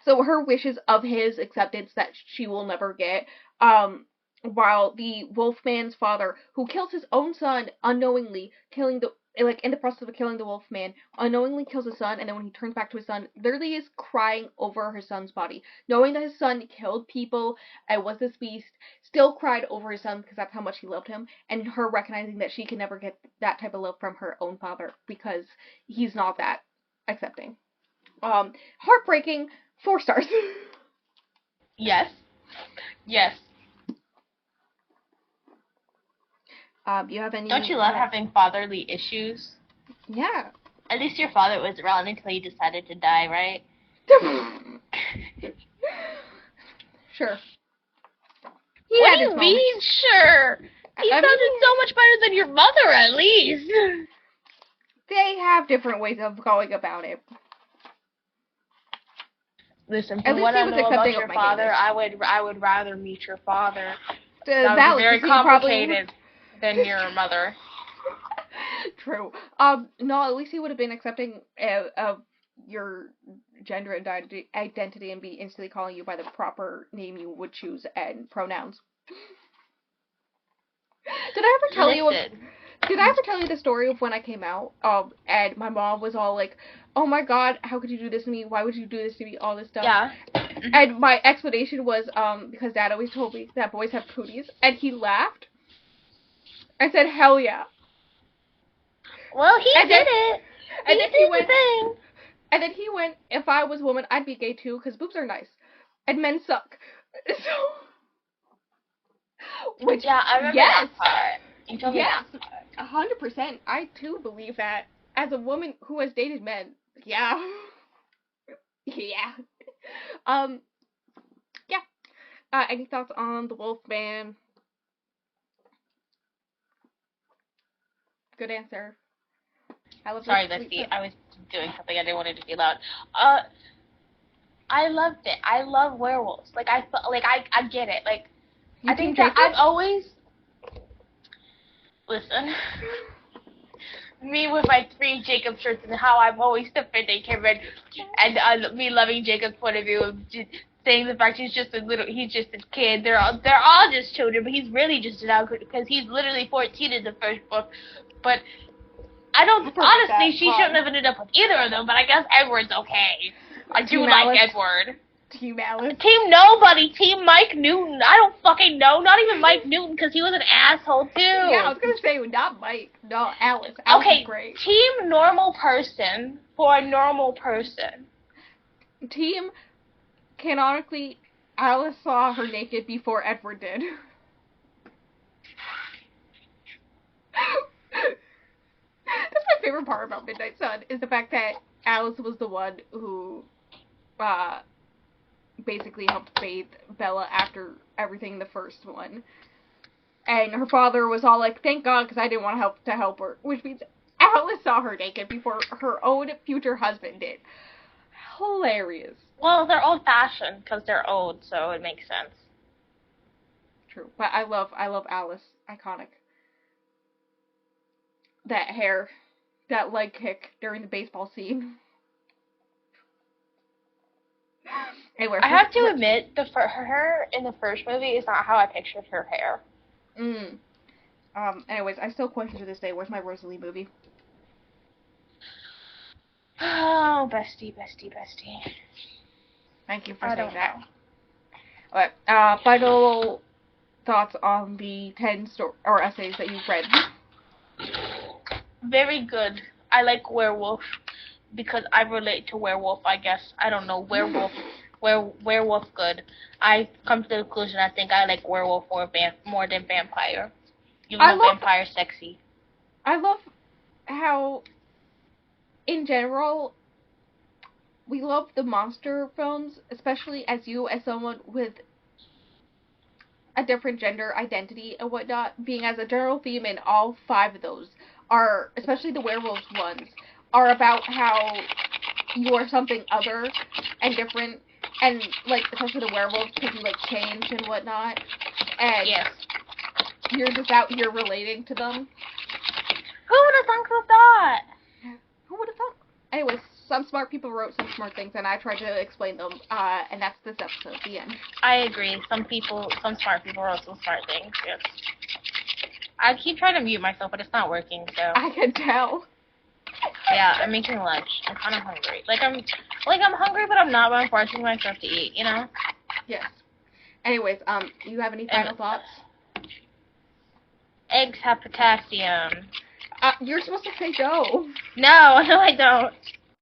Speaker 1: So her wishes of his acceptance that she will never get, while the Wolfman's father, who kills his own son unknowingly, in the process of killing the Wolfman, unknowingly kills his son, and then when he turns back to his son, literally is crying over his son's body. Knowing that his son killed people and was this beast, still cried over his son because that's how much he loved him, and her recognizing that she can never get that type of love from her own father because he's not that accepting. Heartbreaking, 4 stars.
Speaker 2: Yes. Yes.
Speaker 1: You have any...
Speaker 2: Don't you love having fatherly issues?
Speaker 1: Yeah.
Speaker 2: At least your father was around until he decided to die, right?
Speaker 1: Sure.
Speaker 2: What do you mean, sure? He sounded so much better than your mother, at least.
Speaker 1: They have different ways of going about it.
Speaker 2: Listen, from what I know about your father, I would rather meet your father. That would be very complicated than your mother.
Speaker 1: True. No, at least he would have been accepting of your gender identity and be instantly calling you by the proper name you would choose and pronouns. Did I ever tell you the story of when I came out? And my mom was all like, "Oh my God, how could you do this to me? Why would you do this to me? All this stuff."
Speaker 2: Yeah.
Speaker 1: And my explanation was because Dad always told me that boys have cooties, and he laughed. I said, "Hell yeah."
Speaker 2: Well, he did it.
Speaker 1: And then he went. And then he went, "If I was a woman, I'd be gay too, because boobs are nice, and men suck." So. Which,
Speaker 2: yeah, I remember that part. You told me that part.
Speaker 1: 100%. I too believe that. As a woman who has dated men, yeah. Yeah. Yeah. Any thoughts on the Wolfman? Good answer. I love
Speaker 2: Sorry,
Speaker 1: this sweet
Speaker 2: Bestie.
Speaker 1: stuff.
Speaker 2: I was doing something. I didn't want it to be loud. I loved it. I love werewolves. Like I get it. Like
Speaker 1: You
Speaker 2: I
Speaker 1: Team
Speaker 2: think that
Speaker 1: Jacob?
Speaker 2: I've always listen. Me with my 3 Jacob shirts and how I've always defended him and me loving Jacob's point of view of just saying the fact he's just a kid. They're all just children, but he's really just an outcast because he's literally 14 in the first book. But I don't honestly she shouldn't have ended up with either of them. But I guess Edward's okay. I do
Speaker 1: Team
Speaker 2: like
Speaker 1: Alice.
Speaker 2: Edward.
Speaker 1: Team Alice.
Speaker 2: Team nobody. Team Mike Newton. I don't fucking know. Not even Mike Newton because he was an asshole too.
Speaker 1: Yeah, I was gonna say not Mike. No, Alice. Alice
Speaker 2: Okay,
Speaker 1: is great.
Speaker 2: team normal person for a normal person.
Speaker 1: Team, canonically, Alice saw her naked before Edward did. That's my favorite part about Midnight Sun, is the fact that Alice was the one who, basically helped bathe Bella after everything in the first one. And her father was all like, thank God, because I didn't want to help her. Which means Alice saw her naked before her own future husband did. Hilarious.
Speaker 2: Well, they're old-fashioned because they're old, so it makes sense.
Speaker 1: True. But I love Alice. Iconic. That hair. That leg kick during the baseball scene. Anyway,
Speaker 2: I have to admit, her in the first movie is not how I pictured her hair.
Speaker 1: Anyways, I still question to this day, where's my Rosalie movie?
Speaker 2: Oh, bestie.
Speaker 1: Thank you for saying that. Alright, final thoughts on the 10 essays that you've read.
Speaker 2: Very good. I like werewolf because I relate to werewolf, I guess. I don't know, werewolf good. I come to the conclusion I think I like werewolf more than vampire. Even though vampire's sexy.
Speaker 1: I love how, in general, we love the monster films, especially as someone with a different gender identity and whatnot, being as a general theme in all 5 of those are, especially the werewolves ones, are about how you are something other and different, and, like, especially the werewolves, because you, like, change and whatnot, and
Speaker 2: yes.
Speaker 1: You're just out here relating to them.
Speaker 2: Who would have thunk of that?
Speaker 1: Who would have thought? Anyways, some smart people wrote some smart things, and I tried to explain them, and that's this episode, the end.
Speaker 2: I agree. Some smart people wrote some smart things, yes. I keep trying to mute myself, but it's not working, so.
Speaker 1: I can tell.
Speaker 2: Yeah, I'm making lunch. I'm kind of hungry. I'm hungry, but I'm not, but I'm forcing myself to eat, you know?
Speaker 1: Yes. Anyways, you have any final thoughts?
Speaker 2: Eggs have potassium.
Speaker 1: You're supposed to say no.
Speaker 2: No, I don't.